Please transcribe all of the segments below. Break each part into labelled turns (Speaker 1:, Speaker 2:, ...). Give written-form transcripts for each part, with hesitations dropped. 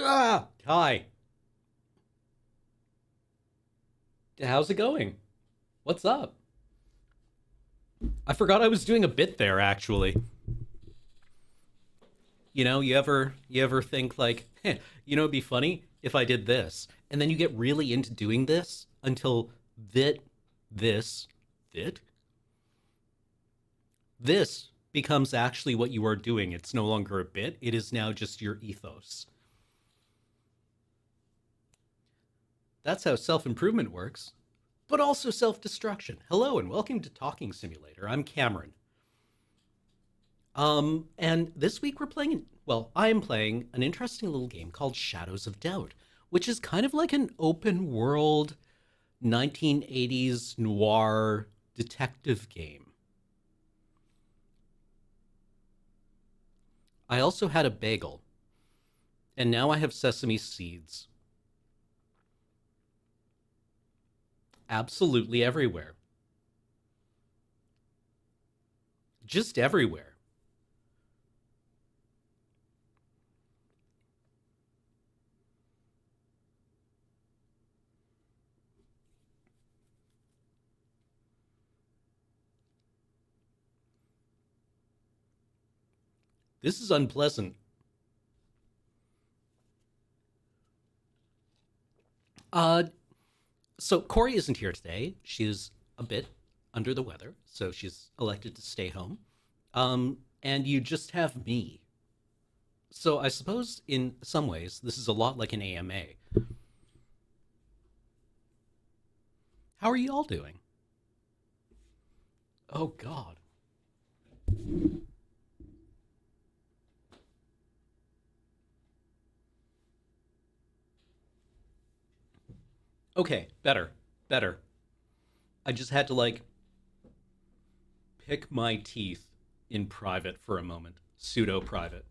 Speaker 1: Hi. How's it going? What's up? I forgot I was doing a bit there actually. You ever think like, it'd be funny if I did this. And then you get really into doing this until that this that this becomes actually what you are doing. It's no longer a bit. It is now just your ethos. That's how self-improvement works, but also self-destruction. Hello and welcome to Talking Simulator. I'm Cameron. And this week we're playing, well, I'm playing an interesting little game called Shadows of Doubt, which is kind of like an open world 1980s noir detective game. I also had a bagel, and now I have sesame seeds absolutely everywhere. Just everywhere. This is unpleasant. Uh, so Corey isn't here today. She's a bit under the weather, so she's elected to stay home. And you just have me. So I suppose in some ways this is a lot like an AMA. How are you all doing? Oh God. Okay, better, better. I just had to like pick my teeth in private for a moment, pseudo private.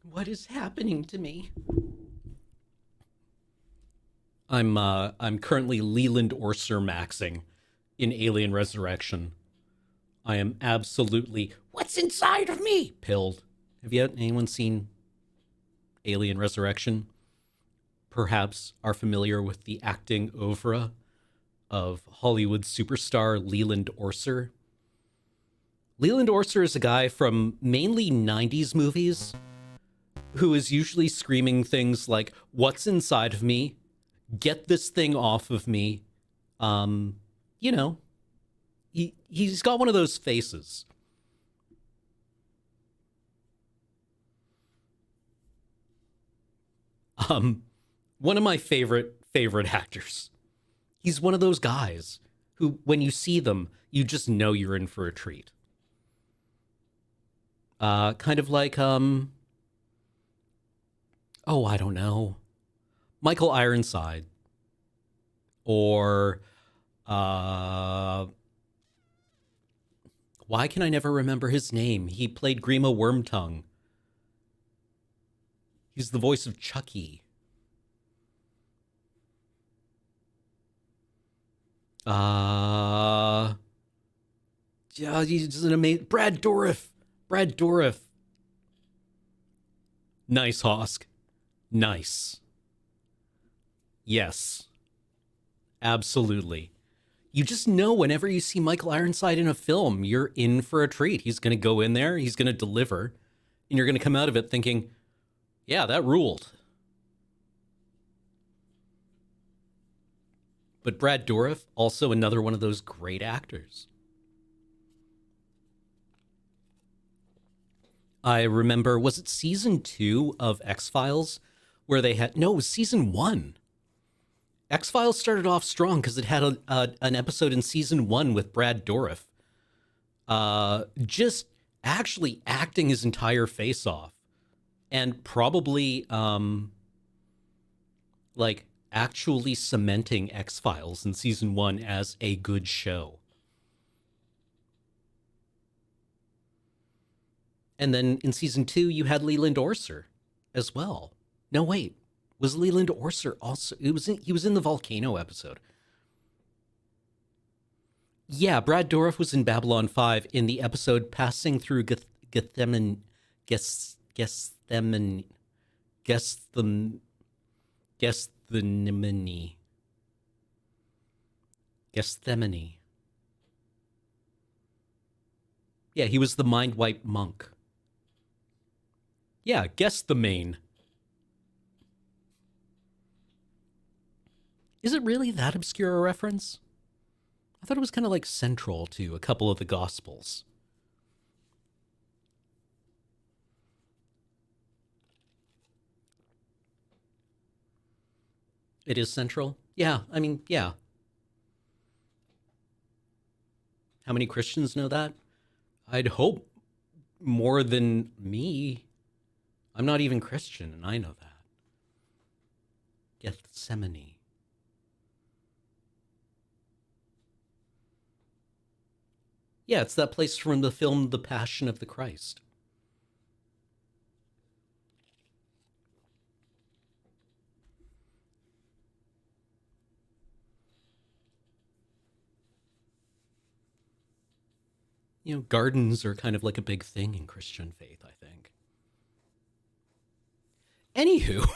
Speaker 1: What is happening to me? I'm currently Leland Orser maxing in Alien Resurrection. I am absolutely what's inside of me pilled. Have you anyone seen Alien Resurrection? Perhaps are familiar with the acting oeuvre of Hollywood superstar Leland Orser. Leland Orser is a guy from mainly 90s movies who is usually screaming things like, "What's inside of me? Get this thing off of me." Um, you know, he's got one of those faces. Um, One of my favorite actors. He's one of those guys who, when you see them, you just know you're in for a treat. Kind of like oh, I don't know, Michael Ironside, or uh, why can I never remember his name? He played Grima Wormtongue. He's the voice of Chucky. Uh, yeah, he's an amazing Brad Dourif. Brad Dourif. Nice, Hosk. Nice. Yes, absolutely. You just know whenever you see Michael Ironside in a film, you're in for a treat. He's going to go in there, he's going to deliver, and you're going to come out of it thinking, yeah, that ruled. But Brad Dourif, also another one of those great actors. I remember, was it season 2 of X Files where they had, no, it was season 1. X Files started off strong because it had an episode in season 1 with Brad Dourif, just actually acting his entire face off, and probably like actually cementing X Files in season 1 as a good show. And then in season 2, you had Leland Orser as well. No, wait, was Leland Orser also? He was in the volcano episode. Yeah, Brad Dourif was in Babylon 5 in the episode Passing Through Gethsemane, Gethsemane, Gethsemane, Gethsemane, Gethsemane. Yeah, he was the mind wipe monk. Yeah, guess the main. Is it really that obscure a reference? I thought it was kind of like central to a couple of the Gospels. It is central? Yeah, I mean, yeah. How many Christians know that? I'd hope more than me. I'm not even Christian, and I know that. Gethsemane. Yeah, it's that place from the film The Passion of the Christ. You know, gardens are kind of like a big thing in Christian faith, I think. Anywho,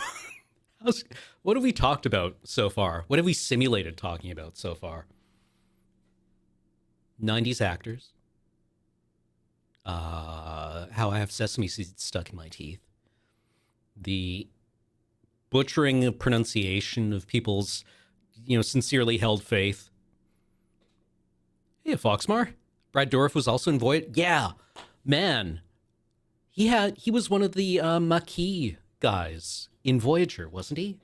Speaker 1: what have we talked about so far? What have we simulated talking about so far? 90s actors. How I have sesame seeds stuck in my teeth. The butchering of pronunciation of people's, sincerely held faith. Hey, Foxmar. Brad Dourif was also in Voyager. Yeah, man. He was one of the Maquis guys in Voyager, wasn't he?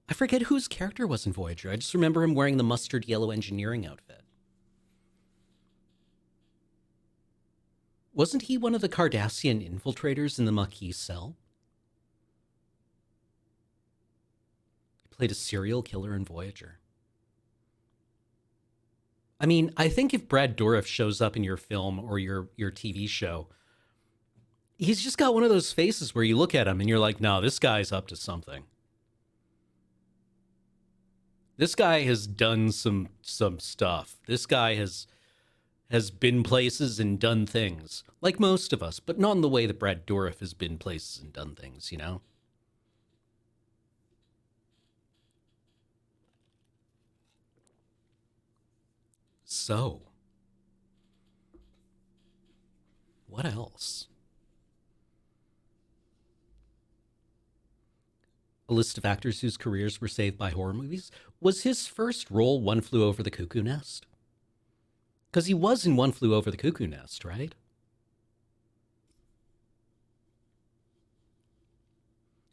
Speaker 1: I forget whose character was in Voyager. I just remember him wearing the mustard yellow engineering outfit. Wasn't he one of the Cardassian infiltrators in the Maquis cell? He played a serial killer in Voyager. I mean, I think if Brad Dourif shows up in your film or your TV show, he's just got one of those faces where you look at him and you're like, no, this guy's up to something. This guy has done some stuff. This guy has been places and done things, like most of us, but not in the way that Brad Dourif has been places and done things, you know? So, what else? A list of actors whose careers were saved by horror movies. Was his first role One Flew Over the Cuckoo Nest? Because he was in One Flew Over the Cuckoo Nest, right?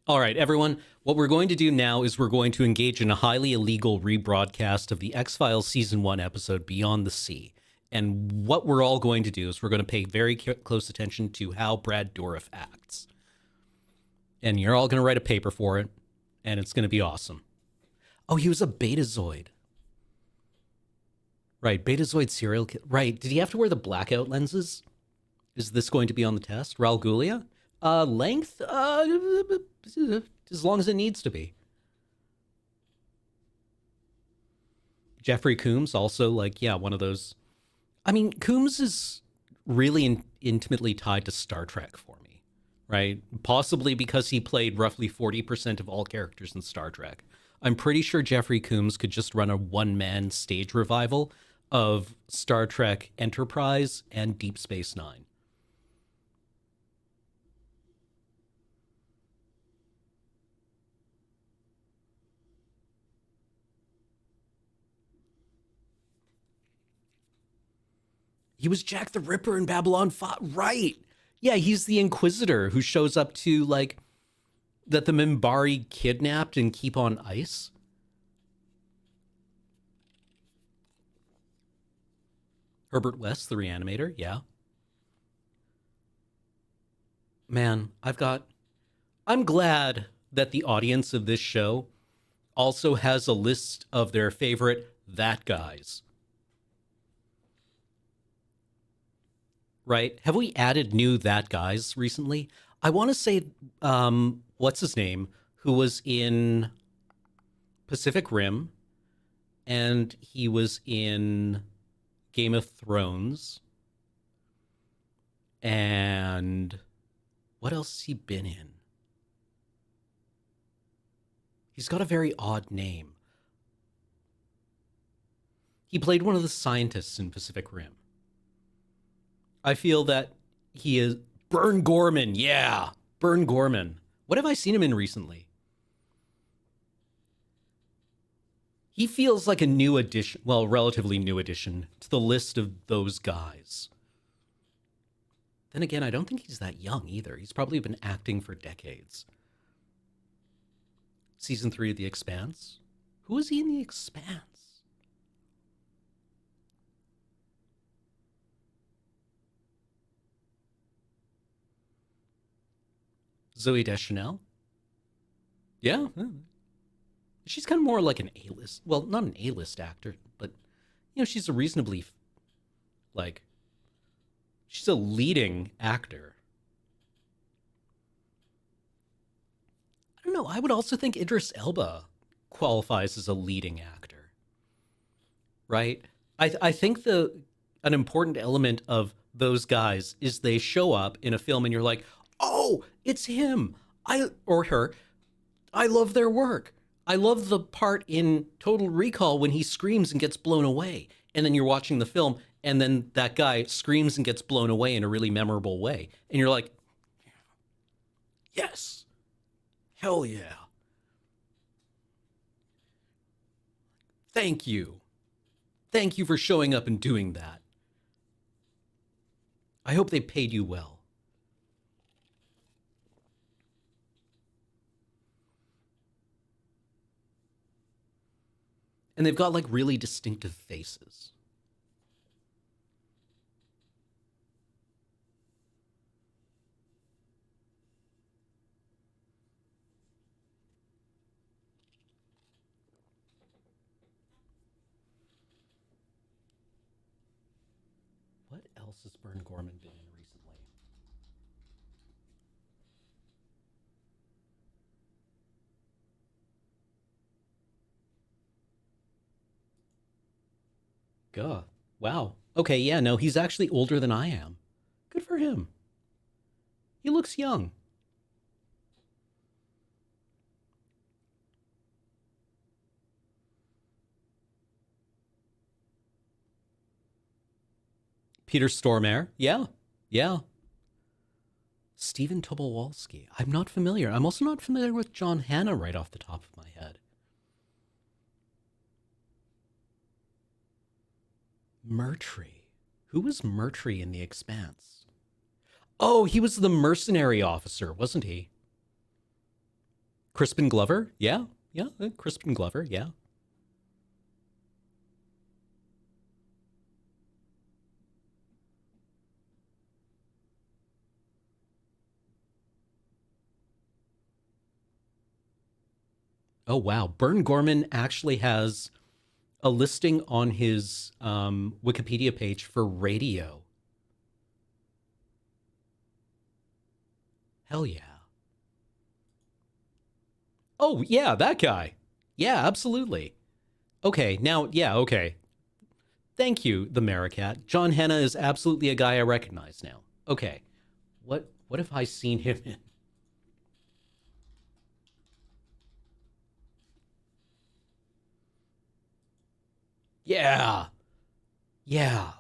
Speaker 1: All right, everyone, what we're going to do now is we're going to engage in a highly illegal rebroadcast of the X-Files Season 1 episode Beyond the Sea. And what we're all going to do is we're going to pay very close attention to how Brad Dourif acts. And you're all going to write a paper for it, and it's going to be awesome. Oh, he was a Betazoid. Right, Betazoid serial killer. Right, did he have to wear the blackout lenses? Is this going to be on the test? Raul Julia? Length? As long as it needs to be. Jeffrey Combs, also, like, yeah, one of those. I mean, Combs is really intimately tied to Star Trek for me, right? Possibly because he played roughly 40% of all characters in Star Trek. I'm pretty sure Jeffrey Combs could just run a one-man stage revival of Star Trek Enterprise and Deep Space Nine. He was Jack the Ripper in Babylon 5. Right. Yeah, he's the Inquisitor who shows up to, like, that the Minbari kidnapped and keep on ice. Herbert West, the Reanimator. Yeah. Man, I'm glad that the audience of this show also has a list of their favorite that guys. Right? Have we added new that guys recently? I want to say, what's his name, who was in Pacific Rim and he was in Game of Thrones. And what else has he been in? He's got a very odd name. He played one of the scientists in Pacific Rim. I feel that he is Burn Gorman. Yeah, Burn Gorman. What have I seen him in recently? He feels like a new addition, well, relatively new addition to the list of those guys. Then again, I don't think he's that young either. He's probably been acting for decades. Season 3 of The Expanse. Who is he in The Expanse? Zoe Deschanel? Yeah. She's kind of more like an A-list. Well, not an A-list actor, but, she's a reasonably, like, she's a leading actor. I don't know. I would also think Idris Elba qualifies as a leading actor, right? I think an important element of those guys is they show up in a film and you're like, oh, it's him, or her. I love their work. I love the part in Total Recall when he screams and gets blown away, and then you're watching the film, and then that guy screams and gets blown away in a really memorable way, and you're like, yes, hell yeah. Thank you. Thank you for showing up and doing that. I hope they paid you well. And they've got like really distinctive faces. What else has Burn Gorman been in recently? God. Wow. Okay, yeah, no, he's actually older than I am. Good for him. He looks young. Peter Stormare. Yeah. Yeah. Stephen Tobolwalski. I'm not familiar. I'm also not familiar with John Hannah right off the top of my head. Murtry. Who was Murtry in The Expanse? Oh, he was the mercenary officer, wasn't he? Crispin Glover? Yeah. Yeah. Crispin Glover. Yeah. Oh, wow. Burn Gorman actually has a listing on his Wikipedia page for radio. Hell yeah. Oh, yeah, that guy. Yeah, absolutely. Okay, now, yeah, okay. Thank you, the Maricat. John Hannah is absolutely a guy I recognize now. Okay, what have I seen him in? Yeah, yeah.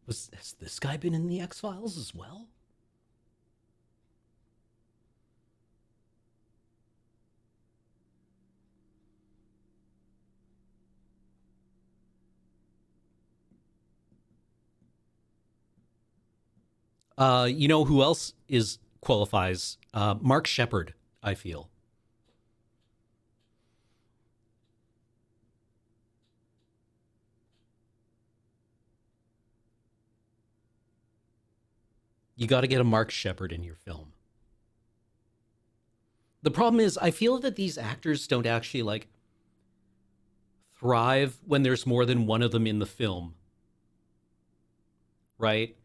Speaker 1: Has this guy been in the X-Files as well? You know who else is qualifies? Mark Shepard, I feel. You got to get a Mark Shepard in your film. The problem is, I feel that these actors don't actually like thrive when there's more than one of them in the film, right?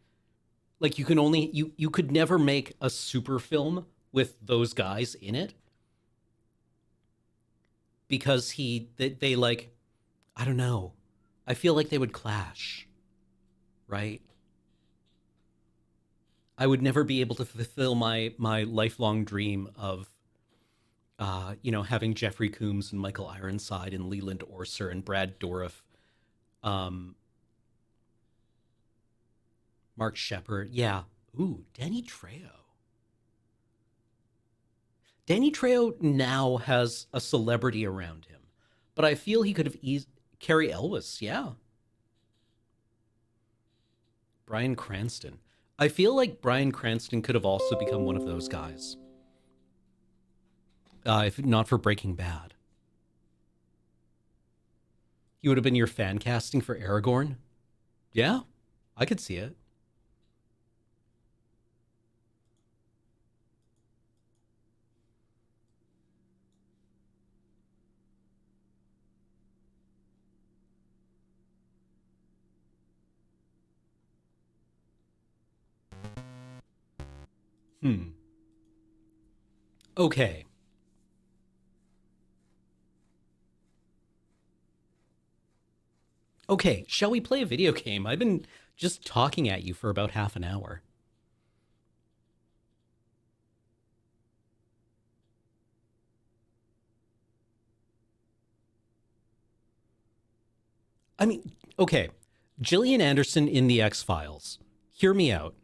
Speaker 1: Like you could never make a super film with those guys in it. because they like, I don't know. I feel like they would clash, right? I would never be able to fulfill my lifelong dream of having Jeffrey Combs and Michael Ironside and Leland Orser and Brad Dourif, um, Mark Shepard. Yeah. Ooh, Danny Trejo. Danny Trejo now has a celebrity around him, but I feel he could have Carrie Elwes. Yeah. Bryan Cranston. I feel like Bryan Cranston could have also become one of those guys, if not for Breaking Bad. He would have been your fan casting for Aragorn. Yeah, I could see it. Hmm. Okay. Okay, shall we play a video game? I've been just talking at you for about half an hour. I mean, okay. Gillian Anderson in The X Files. Hear me out.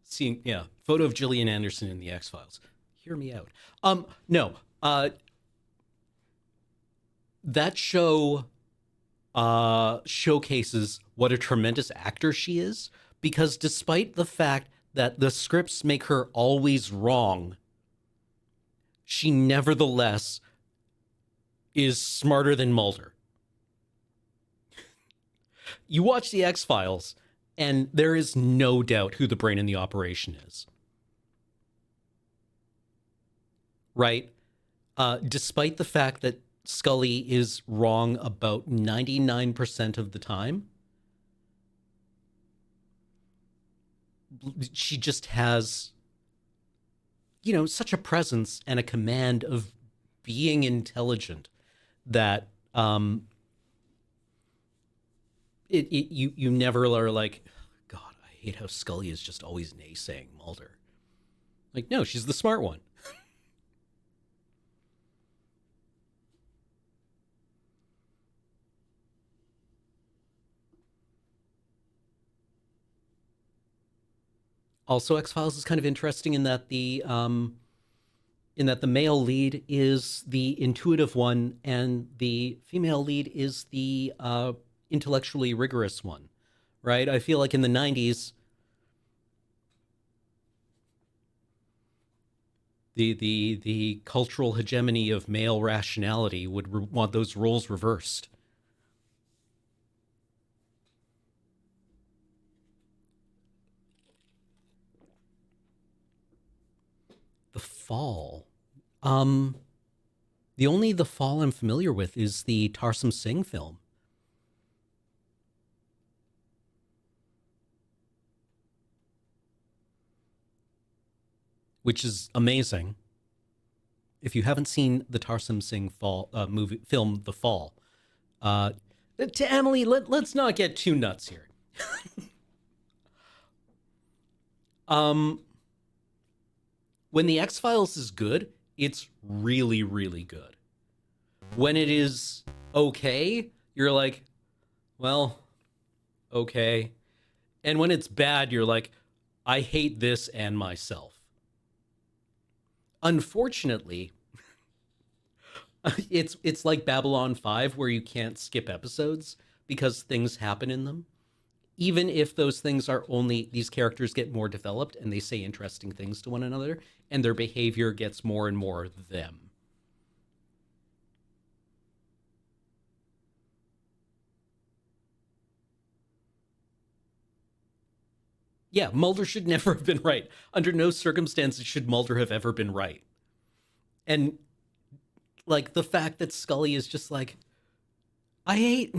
Speaker 1: Seeing, yeah, photo of Gillian Anderson in The X Files. Hear me out. No. That show showcases what a tremendous actor she is, because despite the fact that the scripts make her always wrong, she nevertheless is smarter than Mulder. You watch The X Files, and there is no doubt who the brain in the operation is. Right? Despite the fact that Scully is wrong about 99% of the time, she just has, such a presence and a command of being intelligent that you never are like, God, I hate how Scully is just always naysaying Mulder. Like, no, she's the smart one. Also, X Files is kind of interesting in that the male lead is the intuitive one and the female lead is the intellectually rigorous one, right? I feel like in the 90s, the cultural hegemony of male rationality would want those roles reversed. The Fall. Um, the Fall I'm familiar with is the Tarsum Singh film. Which is amazing. If you haven't seen the Tarsum Singh Fall movie film, The Fall, uh, to Emily, let's not get too nuts here. um, when the X Files is good, it's really, really good. When it is okay, you're like, well, okay. And when it's bad, you're like, I hate this and myself. Unfortunately, it's like Babylon 5 where you can't skip episodes because things happen in them. Even if those things are only these characters get more developed and they say interesting things to one another and their behavior gets more and more them. Yeah, Mulder should never have been right. Under no circumstances should Mulder have ever been right. And like the fact that Scully is just like, I hate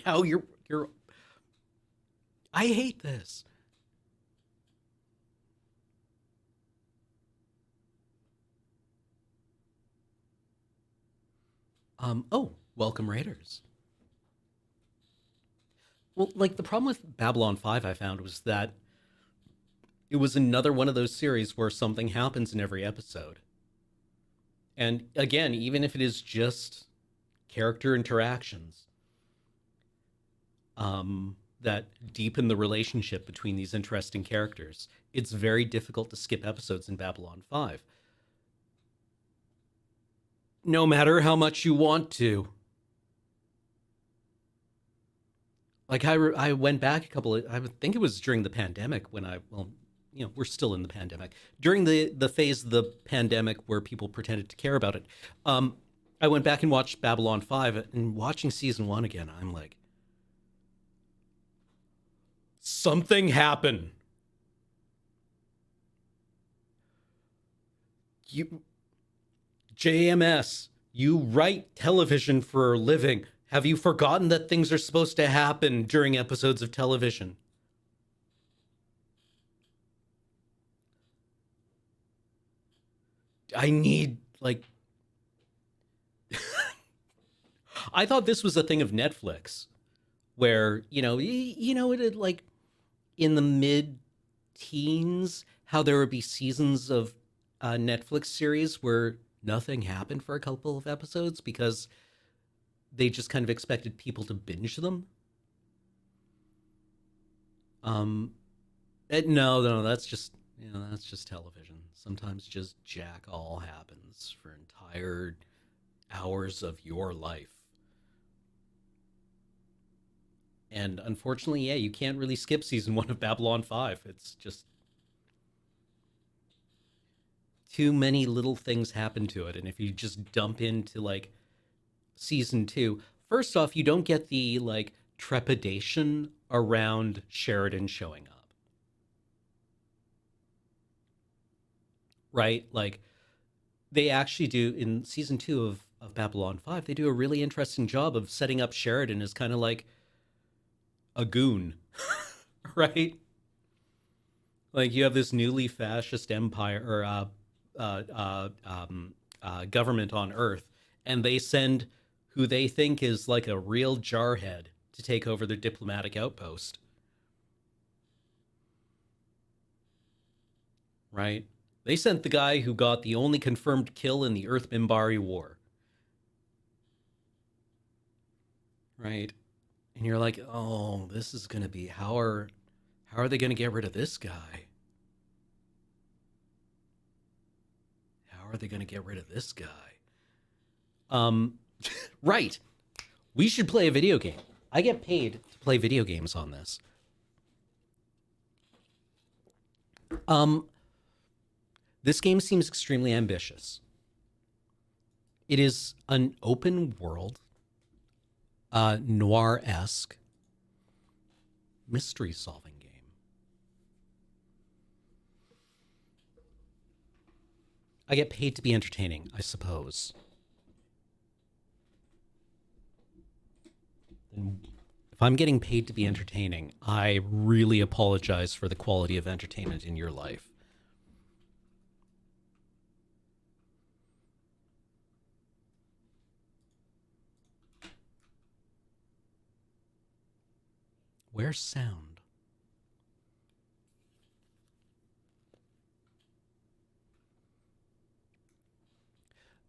Speaker 1: how you're I hate this. Oh, welcome Raiders. Well, like the problem with Babylon 5 I found was that it was another one of those series where something happens in every episode. And again, even if it is just character interactions, that deepen the relationship between these interesting characters, it's very difficult to skip episodes in Babylon 5. No matter how much you want to. Like I went back a couple of, I think it was during the pandemic when we're still in the pandemic. During the phase of the pandemic where people pretended to care about it, I went back and watched Babylon 5, and watching season 1 again, I'm like, something happened. You JMS, you write television for a living. Have you forgotten that things are supposed to happen during episodes of television? I need, like... I thought this was a thing of Netflix, where, it like, in the mid-teens, how there would be seasons of Netflix series where nothing happened for a couple of episodes because they just kind of expected people to binge them. No, that's just television. Sometimes just jack all happens for entire hours of your life. And unfortunately, yeah, you can't really skip season 1 of Babylon 5. It's just too many little things happen to it. And if you just dump into like season 2, first off, you don't get the like trepidation around Sheridan showing up. Right? Like they actually do in season 2 of Babylon 5, they do a really interesting job of setting up Sheridan as kind of like a goon, right? Like you have this newly fascist empire or government on Earth, and they send who they think is like a real jarhead to take over their diplomatic outpost. Right? They sent the guy who got the only confirmed kill in the Earth Minbari War. Right? And you're like, oh, this is gonna be how are they gonna get rid of this guy? How are they gonna get rid of this guy? Right. We should play a video game. I get paid to play video games on this. This game seems extremely ambitious. It is an open world, noir-esque mystery solving game. I get paid to be entertaining, I suppose. And if I'm getting paid to be entertaining, I really apologize for the quality of entertainment in your life. Where's sound?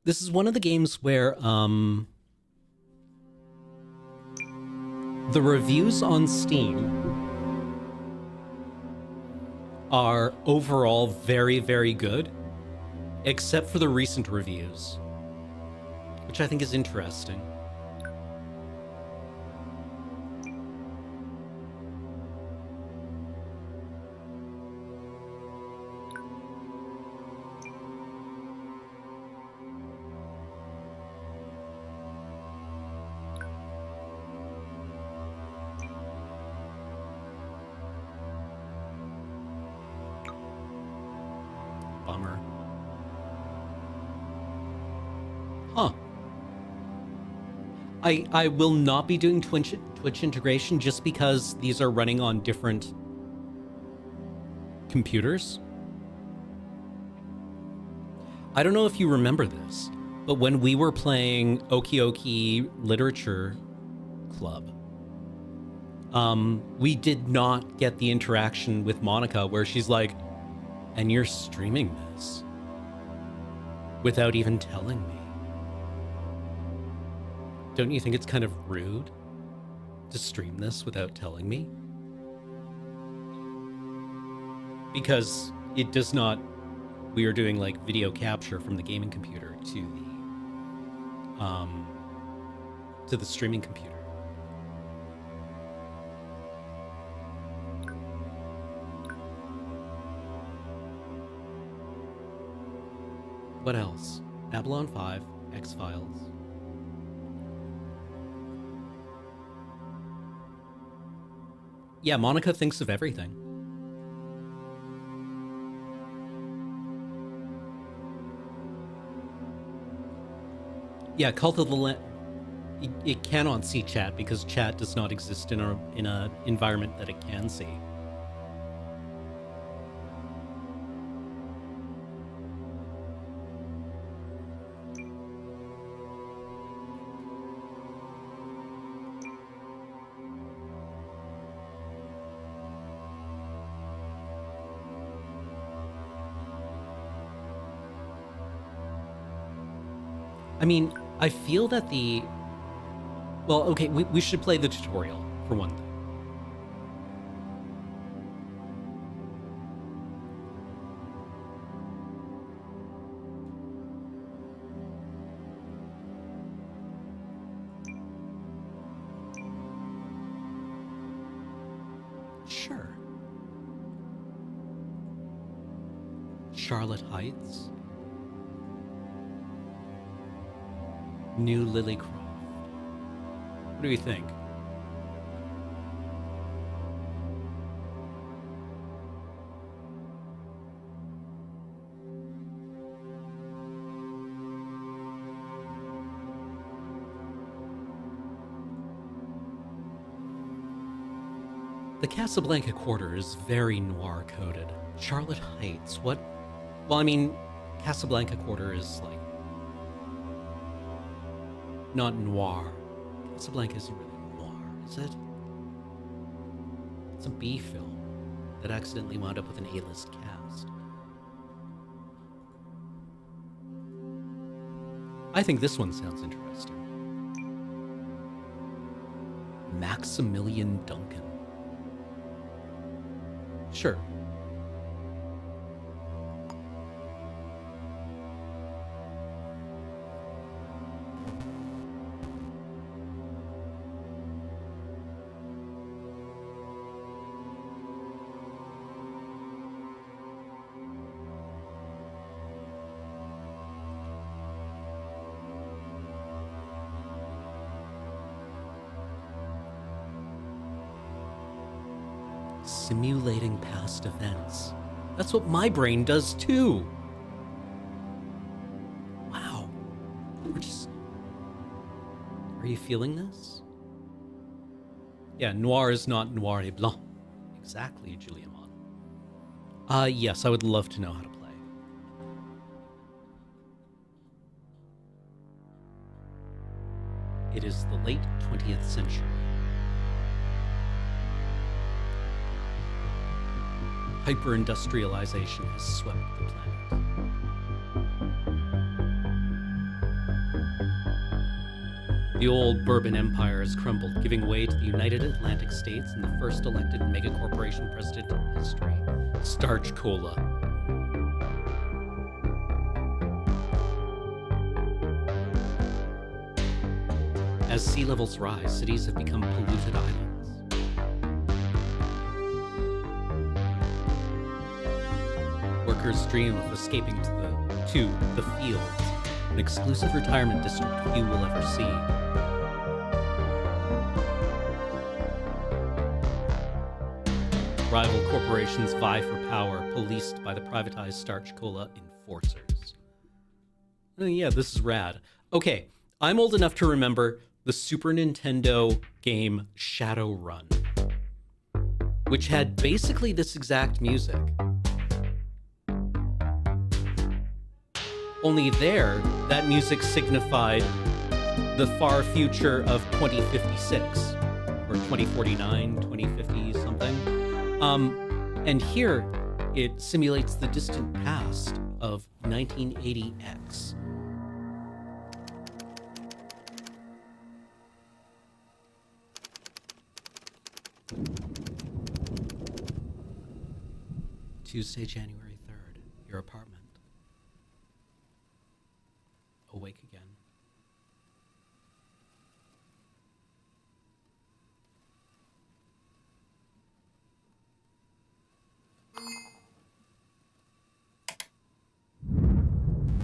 Speaker 1: This is one of the games where the reviews on Steam are overall very, very good, except for the recent reviews, which I think is interesting. Bummer. Huh. I will not be doing Twitch integration just because these are running on different computers. I don't know if you remember this, But when we were playing Okioki Literature Club, we did not get the interaction with Monica where she's like, and you're streaming this without even telling me. Don't you think it's kind of rude to stream this without telling me? Because it does not, we are doing like video capture from the gaming computer to the streaming computer. What else? Babylon 5, X-Files. Yeah, Monica thinks of everything. Yeah, Cult of the Lamb. It cannot see chat because chat does not exist in a environment that it can see. I mean, I feel that well, okay, we should play the tutorial, for one thing. Sure. Charlotte Heights. New Lilycroft. What do you think? The Casablanca Quarter is very noir coded. Charlotte Heights, what? Well, I mean, Casablanca Quarter is like not noir. Casablanca isn't really noir, is it? It's a B film that accidentally wound up with an A-list cast. I think this one sounds interesting. Maximilian Duncan. Sure. Simulating past events. That's what my brain does too. Wow. Are you feeling this? Yeah, noir is not noir et blanc. Exactly, Julia Mon. Yes, I would love to know how to play. It is the late 20th century. Hyper-industrialization has swept the planet. The old Bourbon Empire has crumbled, giving way to the United Atlantic States and the first elected megacorporation president in history, Starch Cola. As sea levels rise, cities have become polluted islands. Workers dream of escaping to the fields, an exclusive retirement district few will ever see. Rival corporations vie for power, policed by the privatized Starch Cola enforcers. Oh, yeah, this is rad. Okay, I'm old enough to remember the Super Nintendo game Shadowrun, which had basically this exact music. Only there, that music signified the far future of 2056 or 2049, 2050 something. And here it simulates the distant past of 1980X. Tuesday, January 3rd, your apartment. Awake again.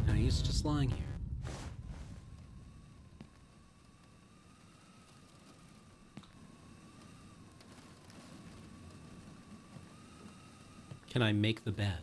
Speaker 1: Now he's just lying here. Can I make the bed?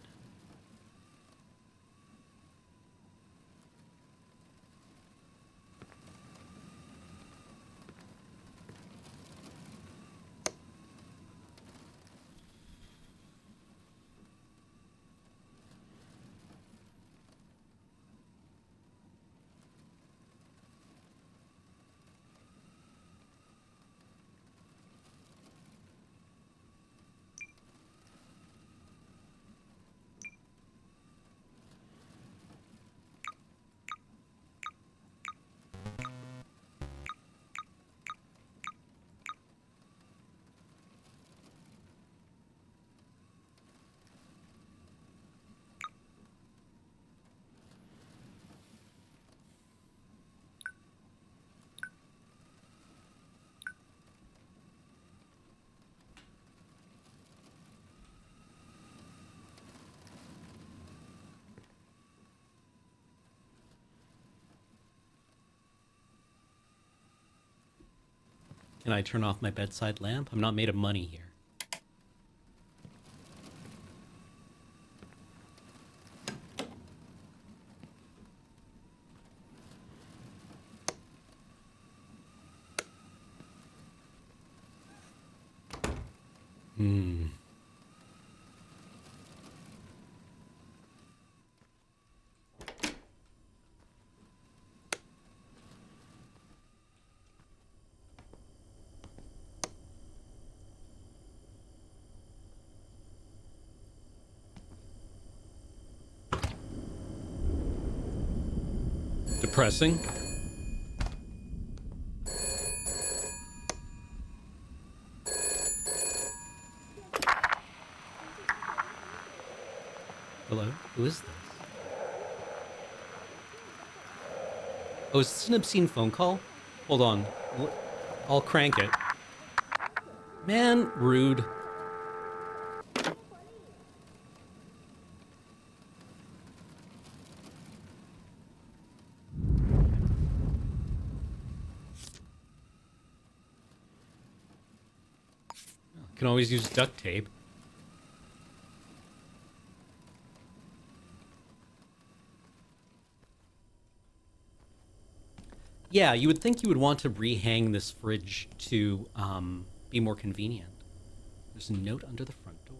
Speaker 1: Can I turn off my bedside lamp? I'm not made of money here. Depressing. Hello? Who is this? Oh, is this an obscene phone call? Hold on. I'll crank it. Man, rude. Can always use duct tape. Yeah, you would think you would want to rehang this fridge to be more convenient. There's a note under the front door.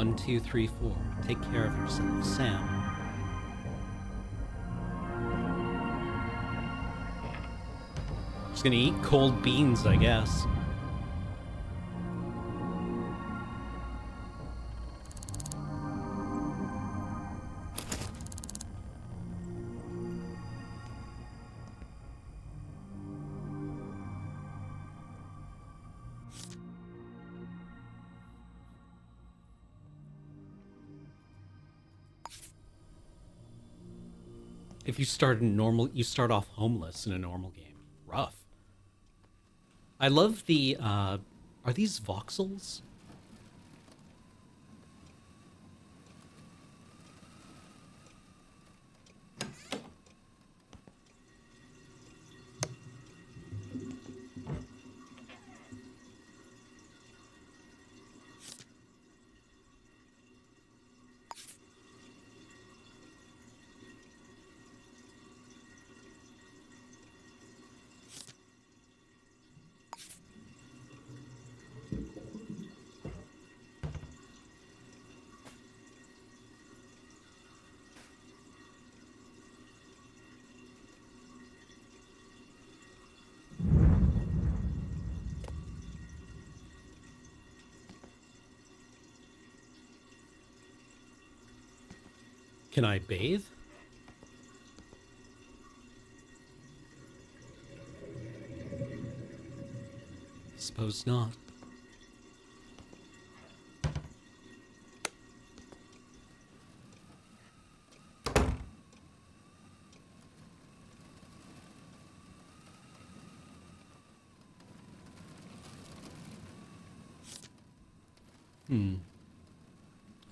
Speaker 1: 1, 2, 3, 4. Take care of yourself, Sam. Just gonna eat cold beans, I guess. If you start off homeless in a normal game. Rough. I love the, are these voxels? Can I bathe? Suppose not.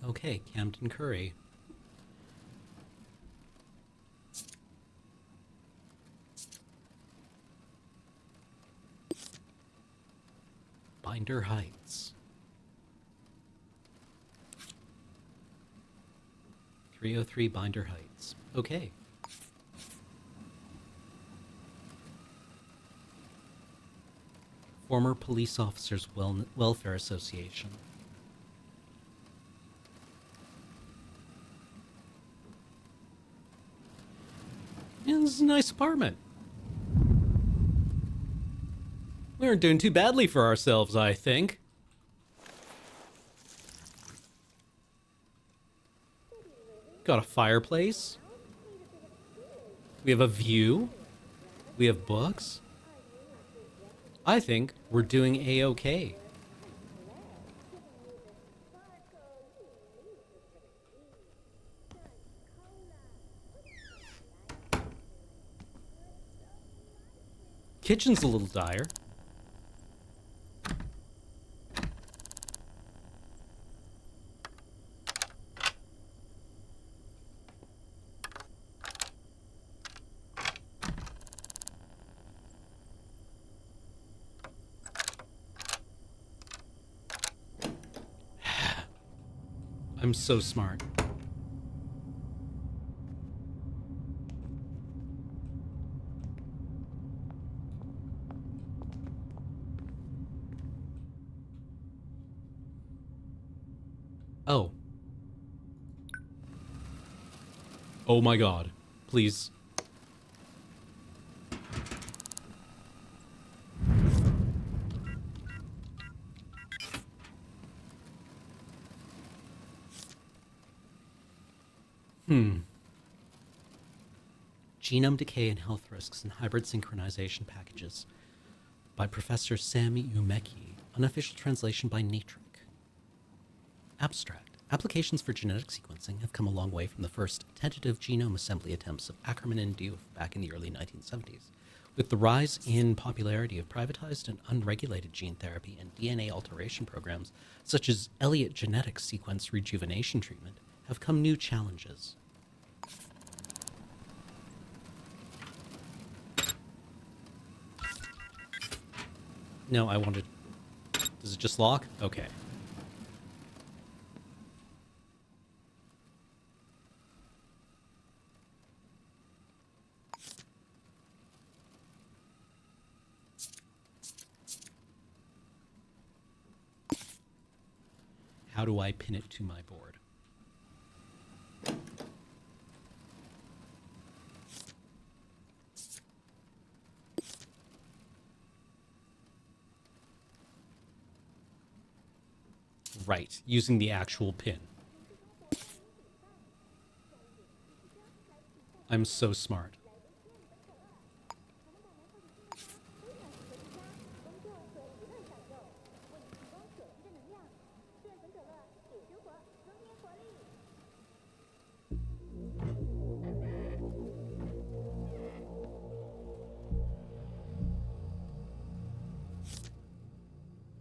Speaker 1: Okay, Camden Curry. Binder Heights. 303 Binder Heights. Okay. Former Police Officers Welfare Association. Yeah, this is a nice apartment. We aren't doing too badly for ourselves, I think. Got a fireplace. We have a view. We have books. I think we're doing A-okay. Kitchen's a little dire. I'm so smart. Oh. Oh my god. Please. Genome Decay and Health Risks in Hybrid Synchronization Packages by Professor Sami Umeki. Unofficial translation by Natric. Abstract. Applications for genetic sequencing have come a long way from the first tentative genome assembly attempts of Ackerman and Diouf back in the early 1970s. With the rise in popularity of privatized and unregulated gene therapy and DNA alteration programs, such as Elliott Genetics sequence rejuvenation treatment, have come new challenges. No, I wanted... Does it just lock? Okay. How do I pin it to my board? Right, using the actual pin. I'm so smart.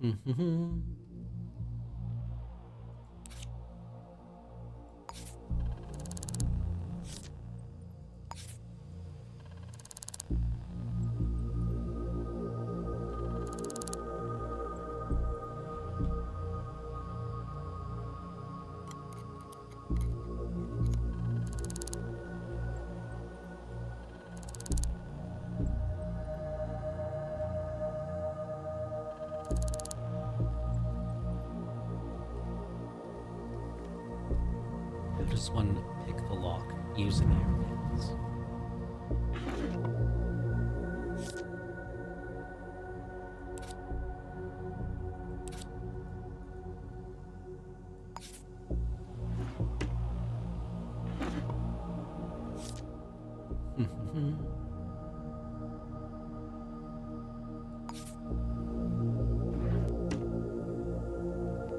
Speaker 1: Mm-hmm. How does one pick the lock using airplanes?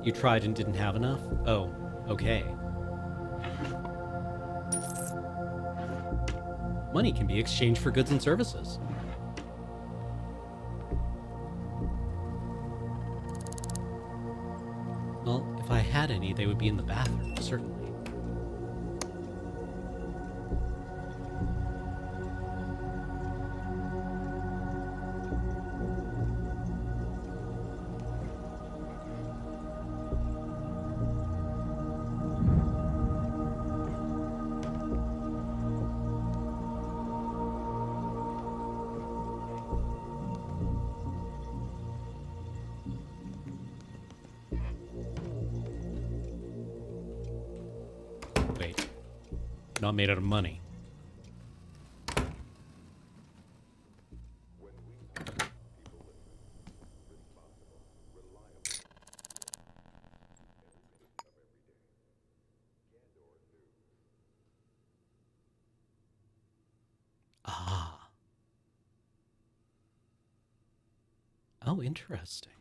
Speaker 1: You tried and didn't have enough? Oh, okay. Money can be exchanged for goods and services. Well, if I had any, they would be in the bathroom, certainly. Wait, not made out of money. Ah. Oh, interesting.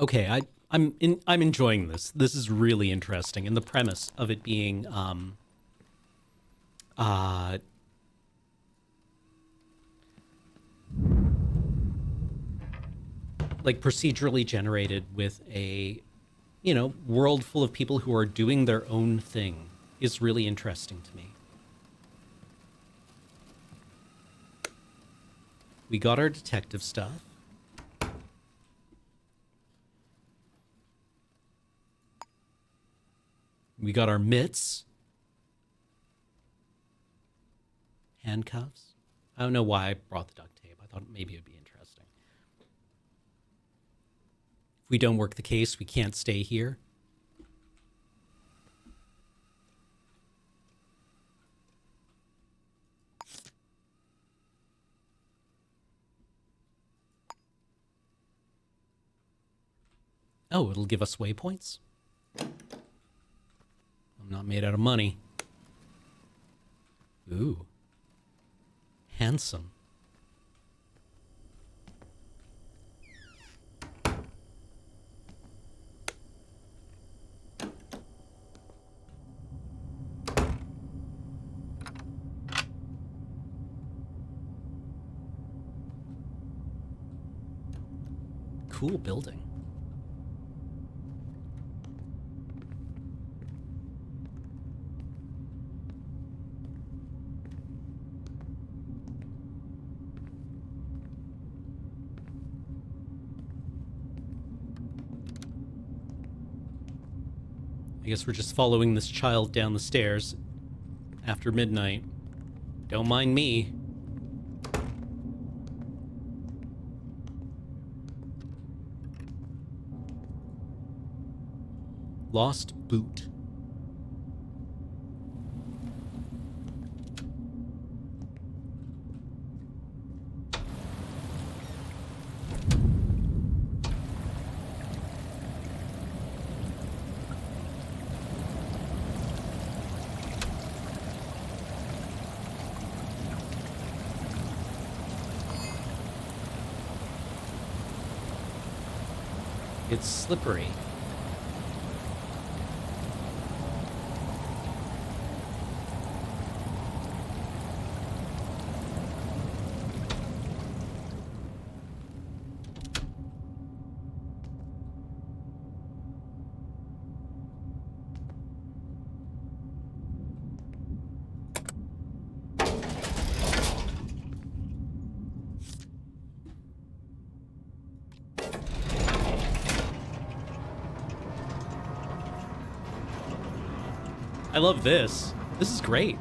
Speaker 1: Okay, I'm enjoying this. This is really interesting, and the premise of it being like procedurally generated with a world full of people who are doing their own thing is really interesting to me. We got our detective stuff. We got our mitts. Handcuffs. I don't know why I brought the duct tape. I thought maybe it'd be interesting. If we don't work the case, we can't stay here. Oh, it'll give us waypoints? I'm not made out of money. Ooh. Handsome. Cool building. I guess we're just following this child down the stairs after midnight. Don't mind me. Lost boot. It's slippery. I love this. This is great.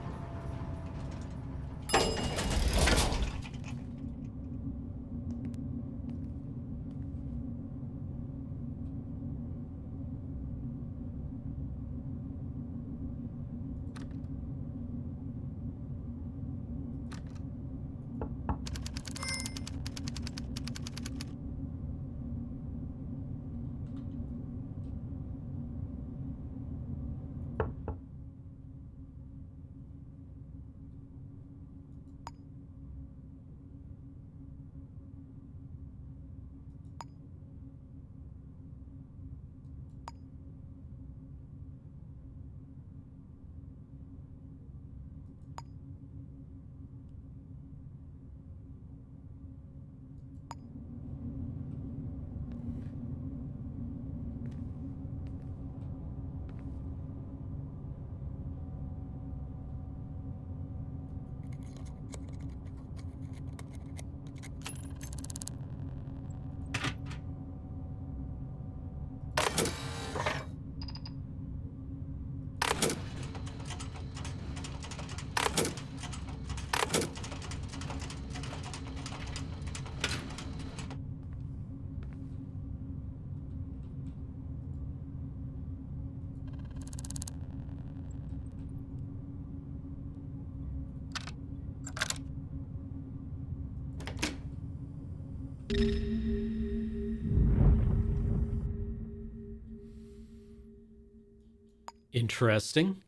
Speaker 1: Interesting.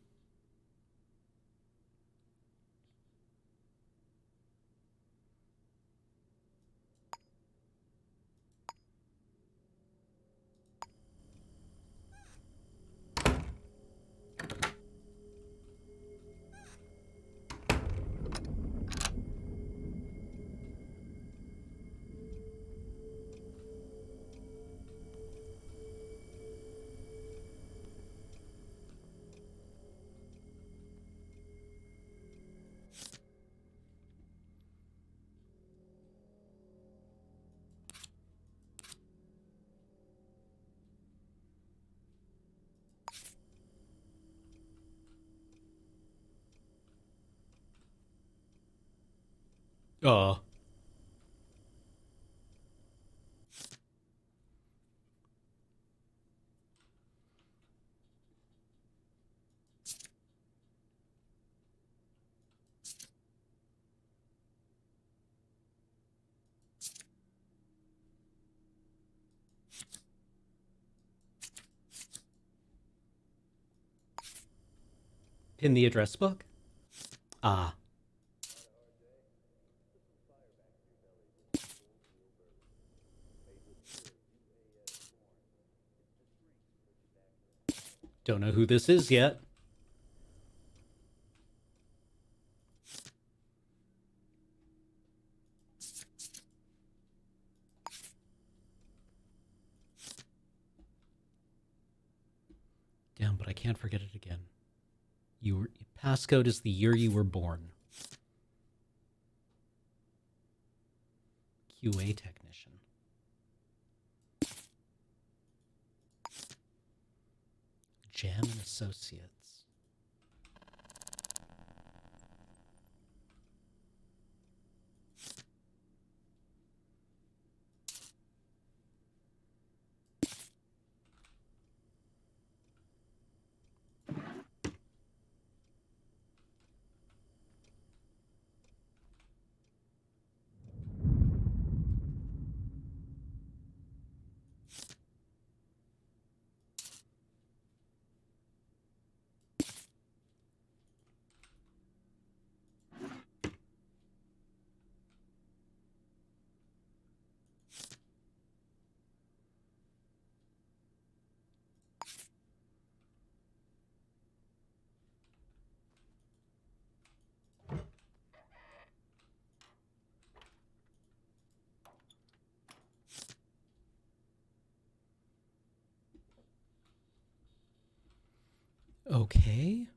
Speaker 1: Uh, in the address book? Ah. Don't know who this is yet. Damn, but I can't forget it again. Passcode is the year you were born. QA technician. Jam and Associates. Okay.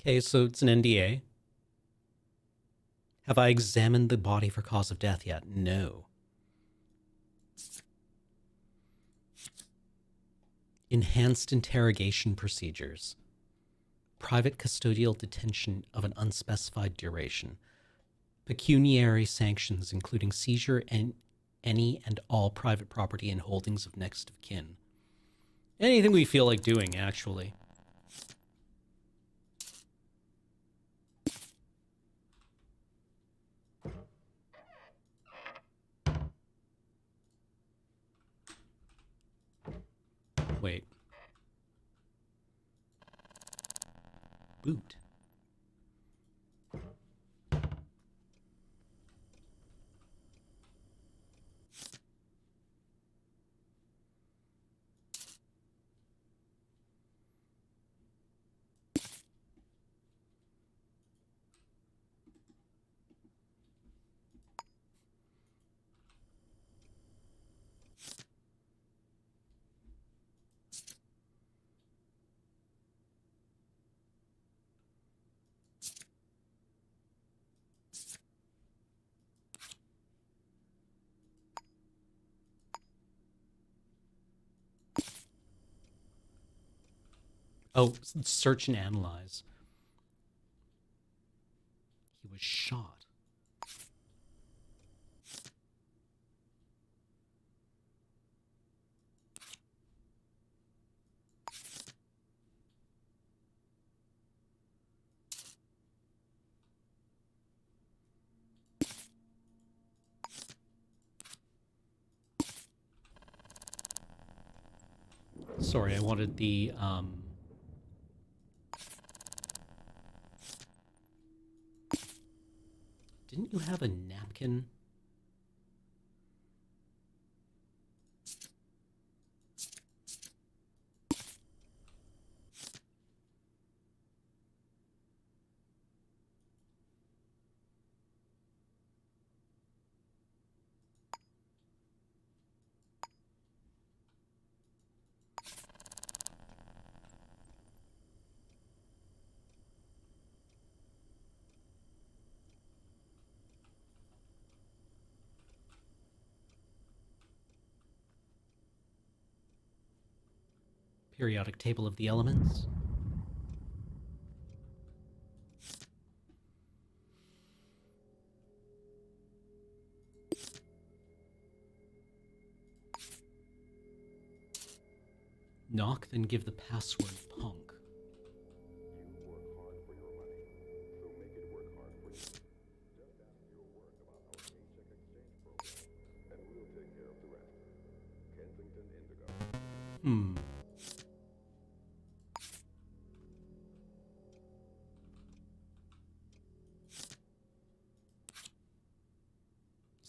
Speaker 1: Okay, so it's an NDA. Have I examined the body for cause of death yet? No. Enhanced interrogation procedures. Private custodial detention of an unspecified duration. Pecuniary sanctions, including seizure and any and all private property and holdings of next of kin. Anything we feel like doing, actually. Wait. Boot. Oh, search and analyze. He was shot. Sorry, I wanted the, Didn't you have a napkin? Periodic table of the elements. Knock, then give the password punk.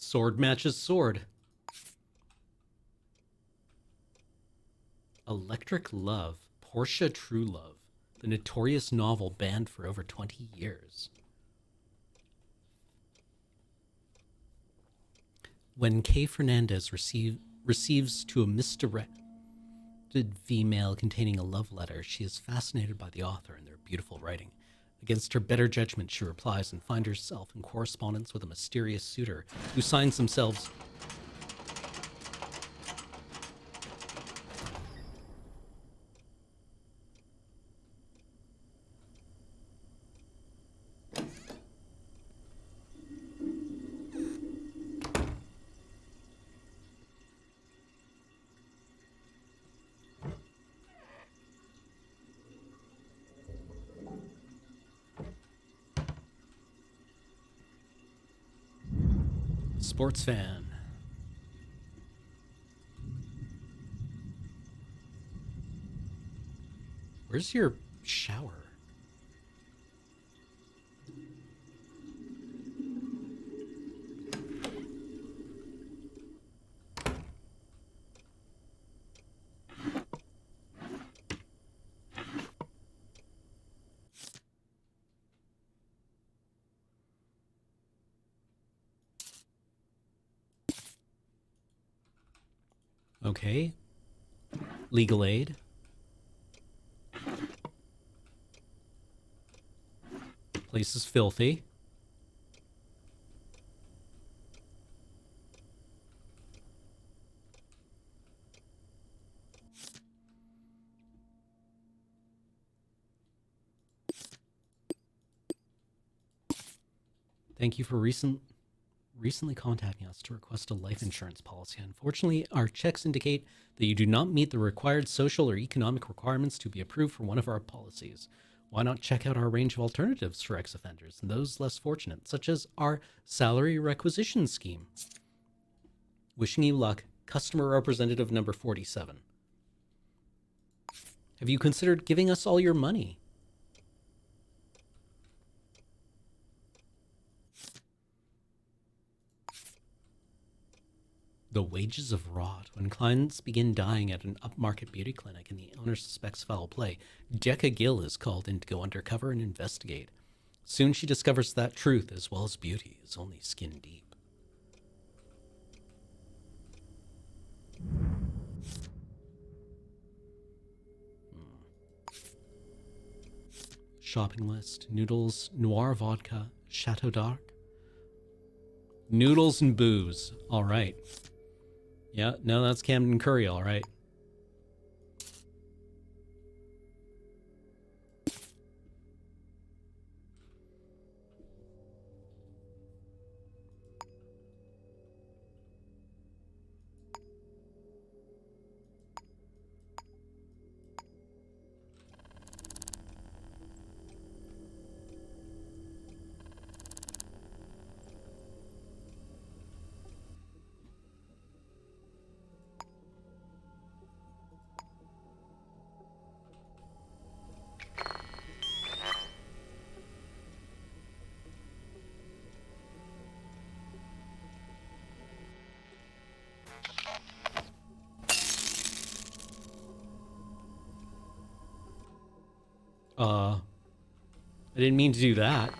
Speaker 1: Sword matches sword. Electric Love, Portia Truelove, the notorious novel banned for over 20 years. When Kay Fernandez receives to a misdirected V-mail containing a love letter, she is fascinated by the author and their beautiful writing. Against her better judgment, she replies and finds herself in correspondence with a mysterious suitor who signs themselves. Sports fan. Where's your shower? Okay. Legal aid. Place is filthy. Thank you for recently contacting us to request a life insurance policy. Unfortunately, our checks indicate that you do not meet the required social or economic requirements to be approved for one of our policies. Why not check out our range of alternatives for ex-offenders and those less fortunate, such as our salary requisition scheme? Wishing you luck, customer representative number 47. Have you considered giving us all your money? The wages of rot. When clients begin dying at an upmarket beauty clinic and the owner suspects foul play, Decca Gill is called in to go undercover and investigate. Soon she discovers that truth, as well as beauty, is only skin deep. Shopping list. Noodles, Noir vodka, Chateau d'Arc. Noodles and booze. All right. Yeah, no, that's Camden Curry, all right. I didn't mean to do that.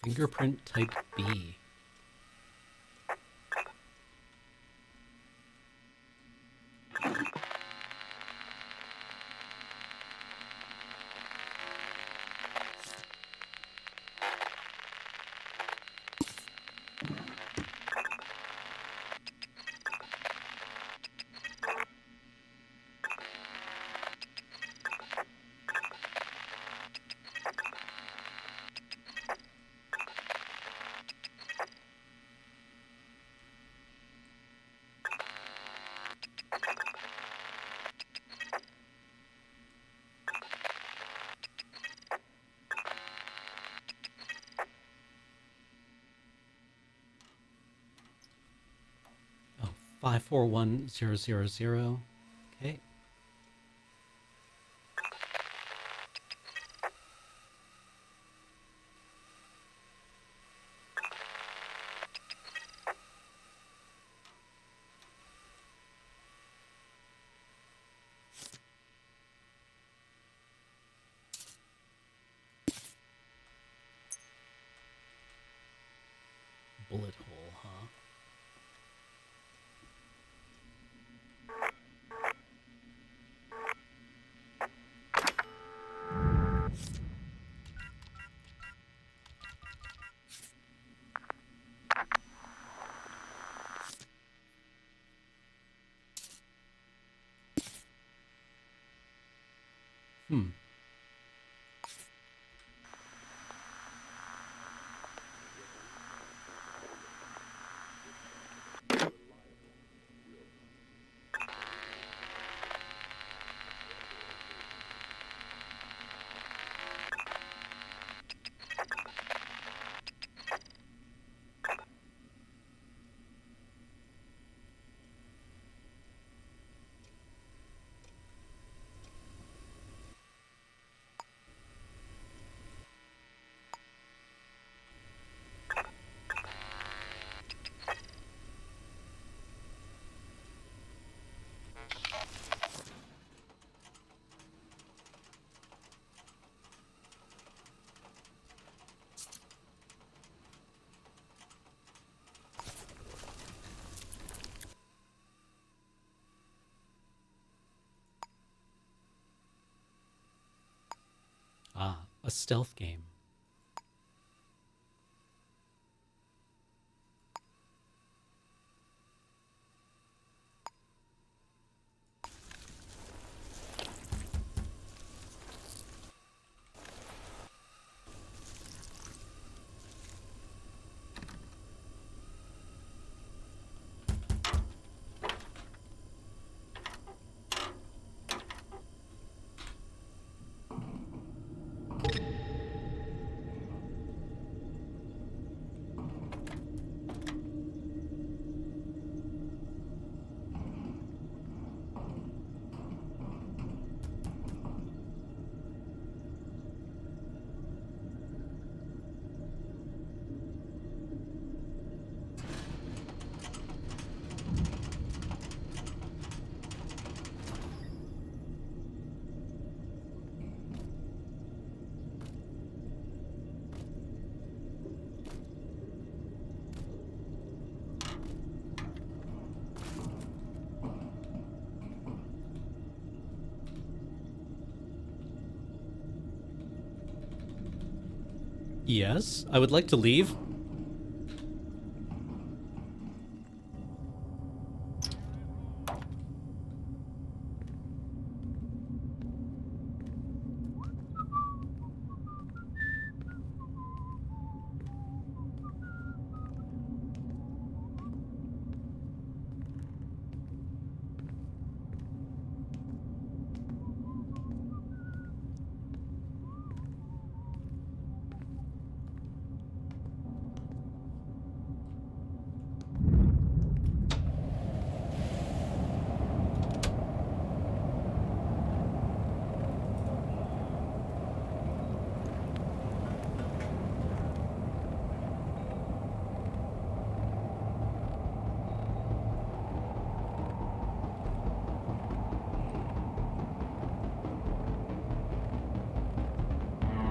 Speaker 1: Fingerprint type B. 541000. Okay. Bullet hole, huh? Hmm. Ah, a stealth game. Yes, I would like to leave.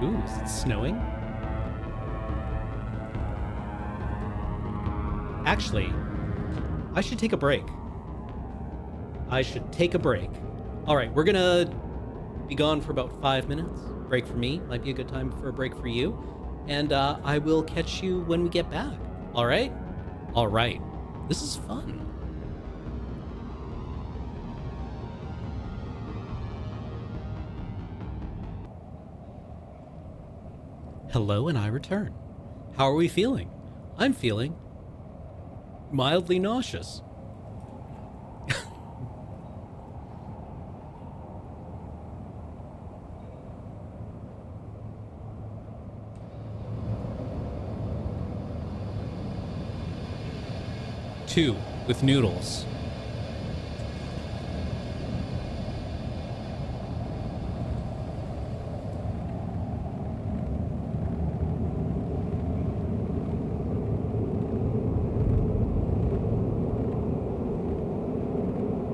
Speaker 1: Ooh, is it snowing? Actually, I should take a break. I should take a break. All right, we're gonna be gone for about 5 minutes. Break for me. Might be a good time for a break for you. And I will catch you when we get back. All right? All right. This is fun. Hello, and I return. How are we feeling? I'm feeling mildly nauseous. Two with noodles.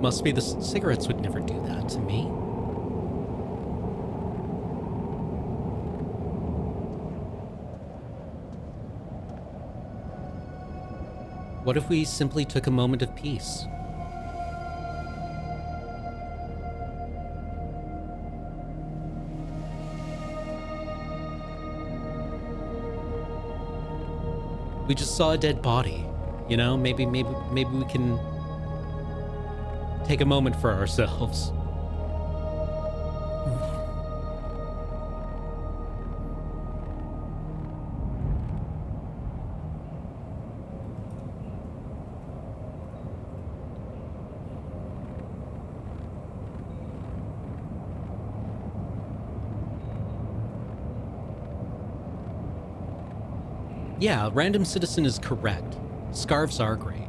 Speaker 1: Must be the cigarettes would never do that to me. What if we simply took a moment of peace? We just saw a dead body, you know? Maybe we can take a moment for ourselves. Yeah, Random Citizen is correct. Scarves are great.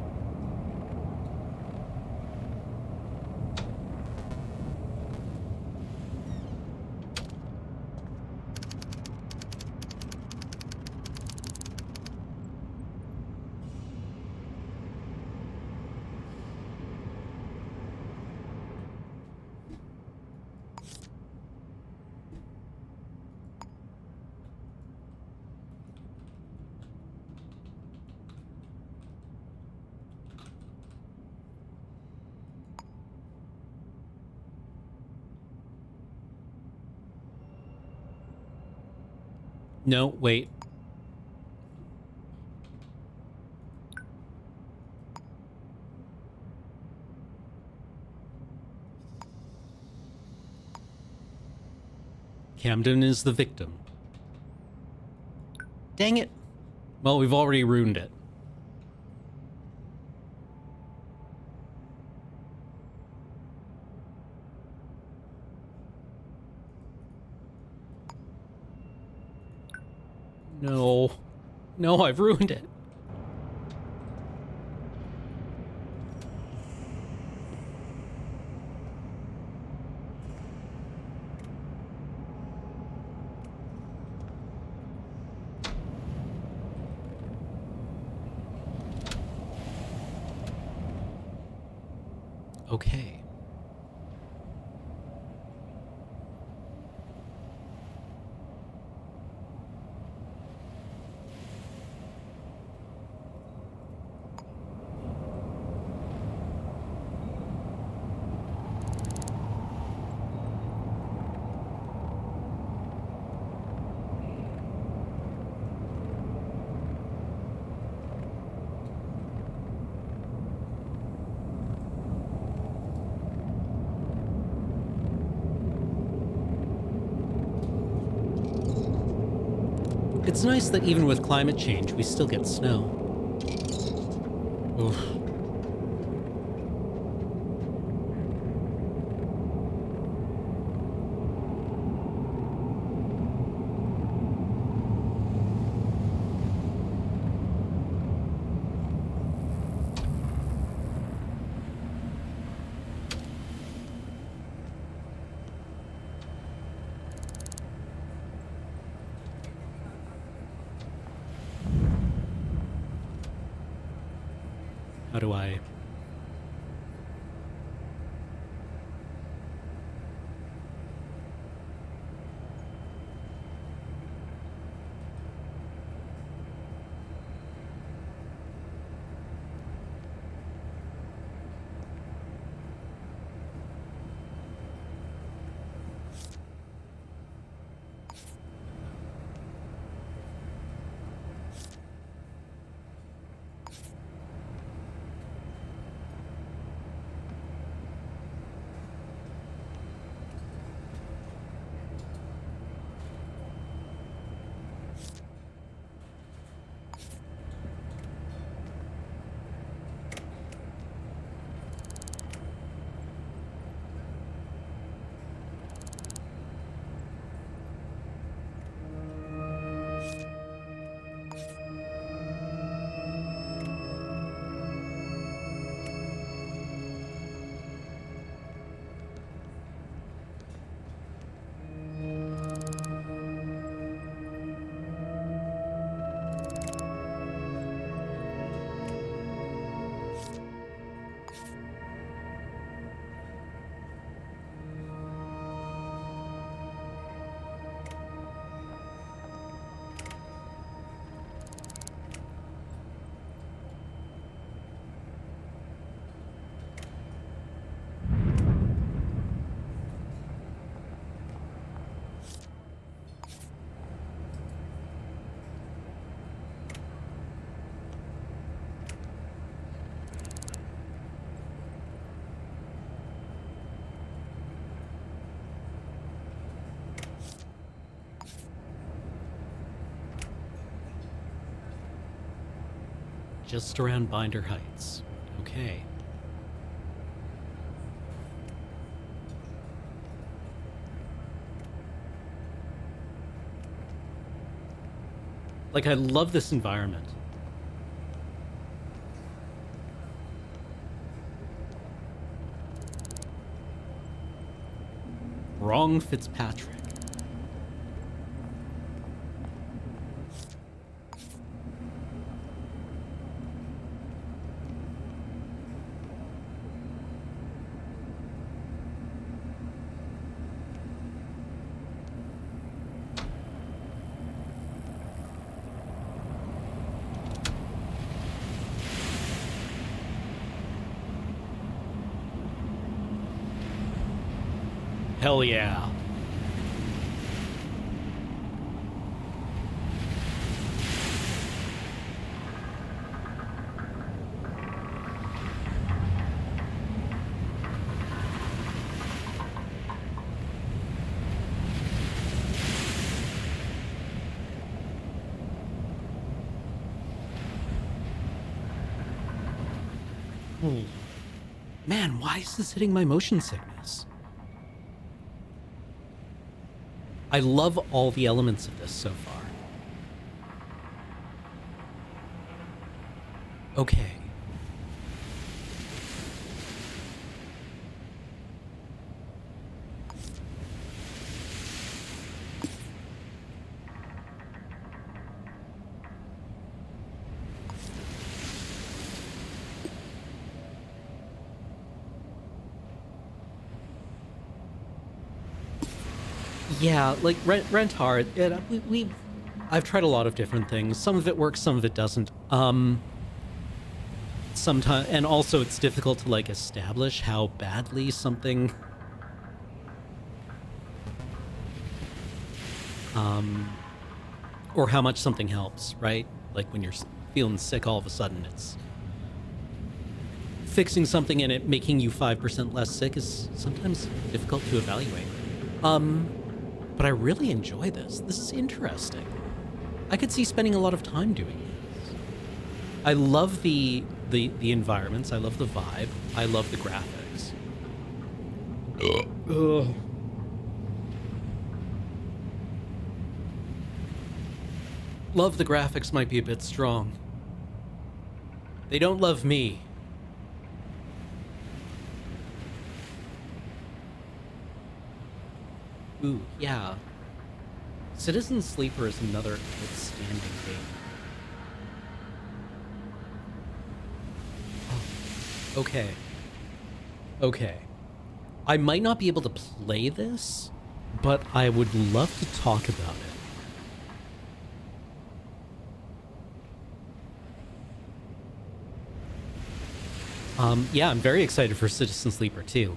Speaker 1: No, wait. Camden is the victim. Dang it. Well, we've already ruined it. No. No, I've ruined it. Okay. It's nice that even with climate change, we still get snow. Oof. How do I... Just around Binder Heights. Okay. Like, I love this environment. Wrong Fitzpatrick. Hell yeah. Ooh. Man, why is this hitting my motion sickness? I love all the elements of this so far. Okay. Yeah, like Rent Hard. I've tried a lot of different things. Some of it works, some of it doesn't. Sometimes, and also it's difficult to like establish how badly something. Or how much something helps, right? Like when you're feeling sick, all of a sudden it's fixing something and it making you 5% less sick is sometimes difficult to evaluate. But I really enjoy this. This is interesting. I could see spending a lot of time doing this. I love the environments. I love the vibe. I love the graphics. Ugh. Love the graphics might be a bit strong. They don't love me. Ooh, yeah. Citizen Sleeper is another outstanding game. Oh, okay. Okay. I might not be able to play this, but I would love to talk about it. Yeah, I'm very excited for Citizen Sleeper 2.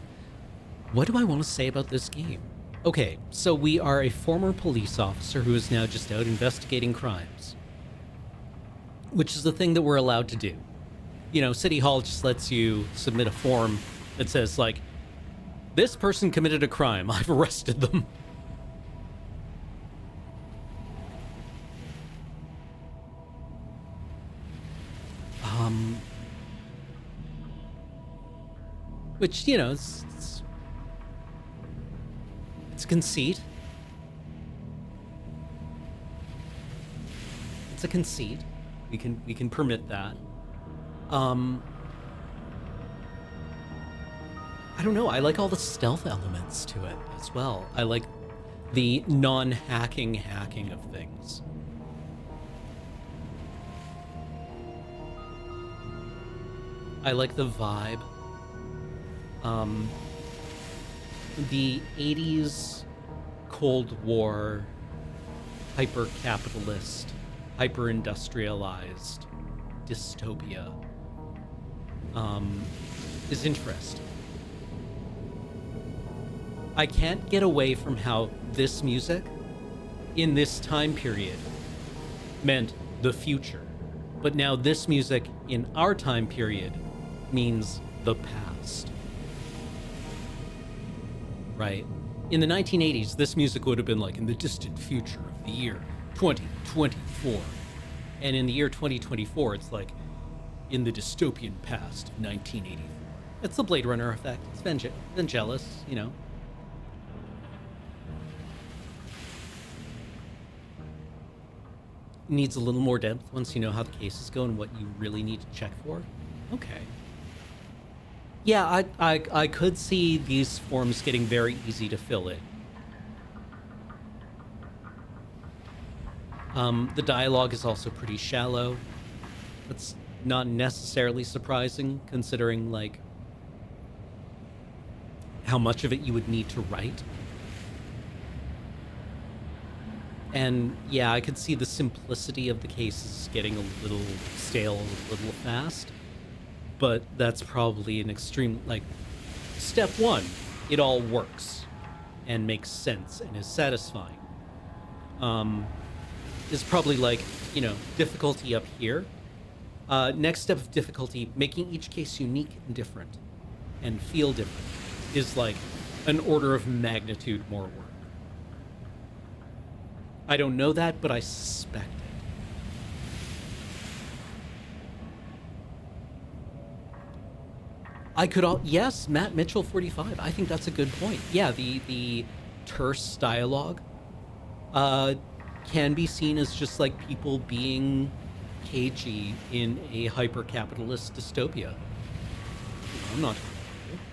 Speaker 1: What do I want to say about this game? Okay, so we are a former police officer who is now just out investigating crimes. Which is the thing that we're allowed to do. You know, City Hall just lets you submit a form that says, like, this person committed a crime. I've arrested them. Which, you know, it's a conceit. It's a conceit. We can permit that. I don't know. I like all the stealth elements to it as well. I like the non-hacking hacking of things. I like the vibe. The 80s Cold War, hyper-capitalist, hyper-industrialized dystopia is interesting. I can't get away from how this music, in this time period, meant the future. But now this music, in our time period, means the past. Right? In the 1980s, this music would have been like in the distant future of the year 2024. And in the year 2024, it's like, in the dystopian past of 1984. It's the Blade Runner effect. It's Vangelis, you know. Needs a little more depth once you know how the cases go and what you really need to check for. Okay. Yeah, I could see these forms getting very easy to fill in. The dialogue is also pretty shallow. That's not necessarily surprising, considering, like, how much of it you would need to write. And, yeah, I could see the simplicity of the cases getting a little stale, a little fast. But that's probably an extreme, like, step one, it all works and makes sense and is satisfying. Is probably, like, you know, difficulty up here. Next step of difficulty, making each case unique and different and feel different, is like an order of magnitude more work. I don't know that, but I suspect it. I could yes, Matt Mitchell 45. I think that's a good point. Yeah, the terse dialogue can be seen as just like people being cagey in a hyper-capitalist dystopia. I'm not.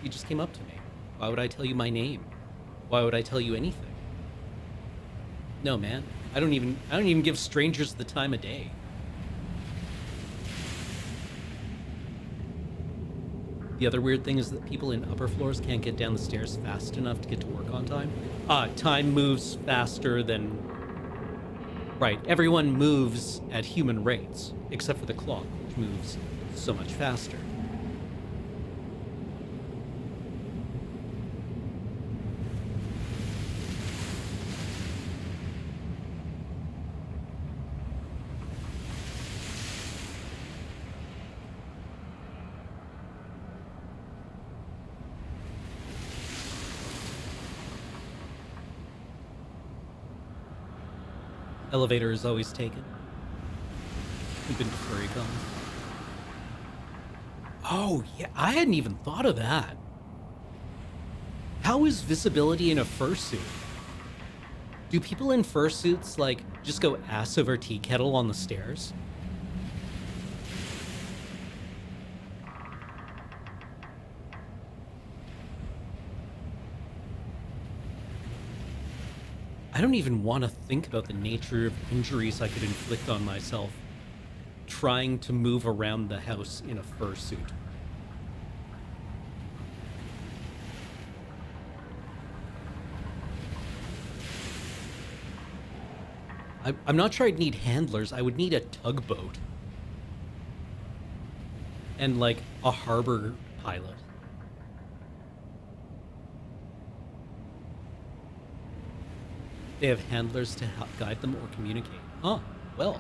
Speaker 1: You just came up to me. Why would I tell you my name? Why would I tell you anything? No, man. I don't even give strangers the time of day. The other weird thing is that people in upper floors can't get down the stairs fast enough to get to work on time. Time moves faster than... Right, everyone moves at human rates, except for the clock, which moves so much faster. Elevator is always taken. We've been to FurryCon. Oh, yeah, I hadn't even thought of that. How is visibility in a fursuit? Do people in fursuits, like, just go ass over tea kettle on the stairs? I don't even want to think about the nature of injuries I could inflict on myself trying to move around the house in a fursuit. I'm not sure I'd need handlers. I would need a tugboat. And, like, a harbor pilot. They have handlers to help guide them or communicate. Huh, well.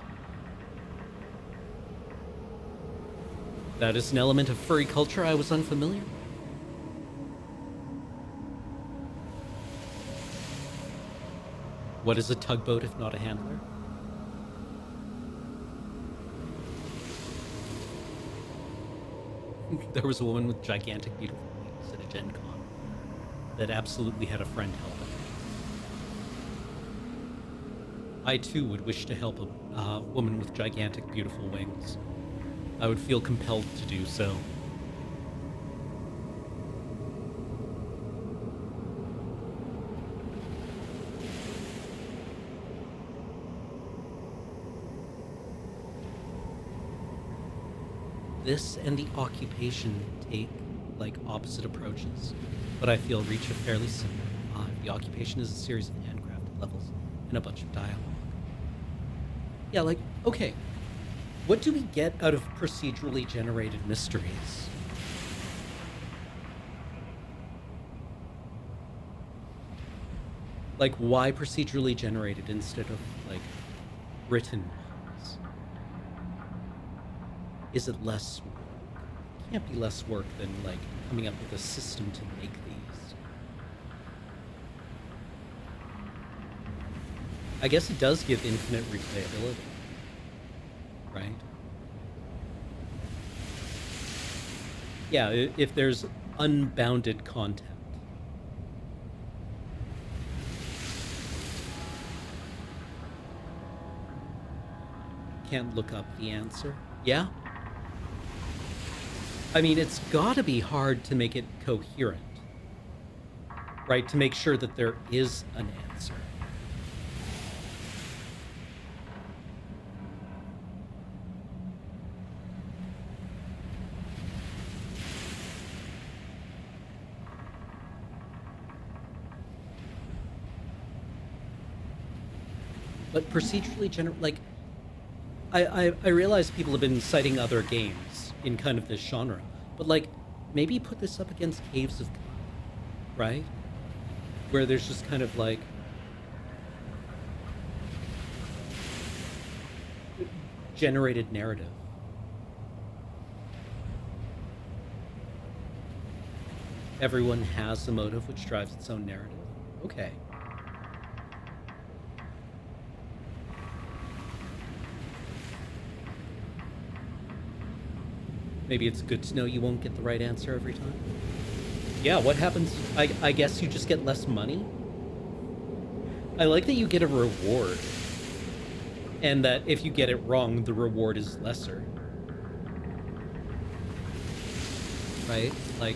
Speaker 1: That is an element of furry culture I was unfamiliar with. What is a tugboat if not a handler? There was a woman with gigantic, beautiful wings at a Gen Con that absolutely had a friend helping. I too would wish to help a woman with gigantic, beautiful wings. I would feel compelled to do so. This and the occupation take, like, opposite approaches, but I feel reach a fairly similar vibe. The occupation is a series of handcrafted levels and a bunch of dialogue. Yeah, like, okay, what do we get out of procedurally generated mysteries? Like, why procedurally generated instead of, like, written ones? Is it less work? It can't be less work than, like, coming up with a system to make these. I guess it does give infinite replayability, right? Yeah, if there's unbounded content. Can't look up the answer. Yeah? I mean, it's gotta be hard to make it coherent, right? To make sure that there is an answer. But procedurally like, I realize people have been citing other games in kind of this genre, but like, maybe put this up against Caves of God, right? Where there's just kind of like generated narrative. Everyone has a motive which drives its own narrative. Okay. Maybe it's good to know you won't get the right answer every time. Yeah, what happens? I guess you just get less money? I like that you get a reward. And that if you get it wrong, the reward is lesser. Right? Like,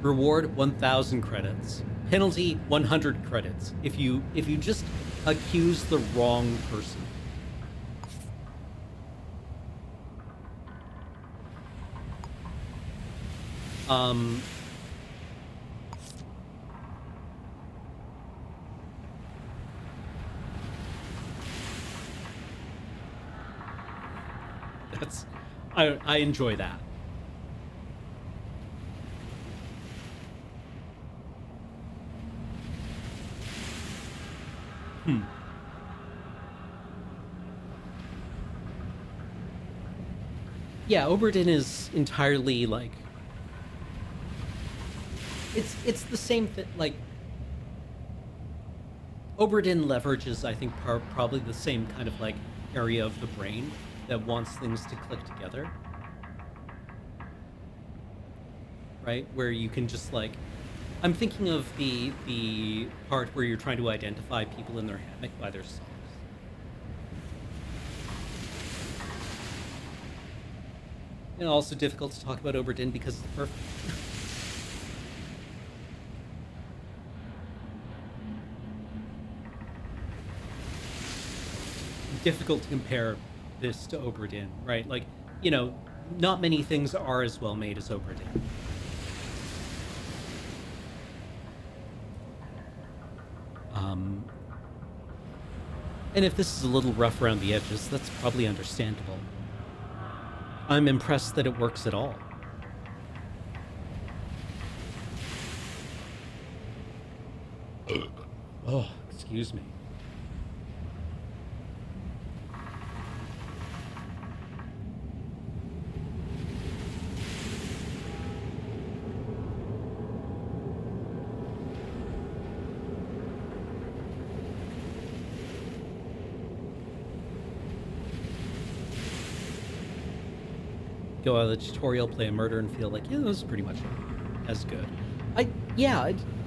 Speaker 1: reward 1,000 credits. Penalty 100 credits. If you just accuse the wrong person. That's I enjoy that. Yeah, Oberdin is entirely like it's the same thing. Like Oberdin leverages, I think, probably the same kind of like area of the brain that wants things to click together, right? Where you can just like, I'm thinking of the part where you're trying to identify people in their hammock by their socks. And also difficult to talk about Oberdin because it's perfect. Difficult to compare this to Oberdin, right? Like, you know, not many things are as well made as Oberdin. And if this is a little rough around the edges, that's probably understandable. I'm impressed that it works at all. Oh, excuse me. Go out of the tutorial, play a murder, and feel like, yeah, that was pretty much as good. I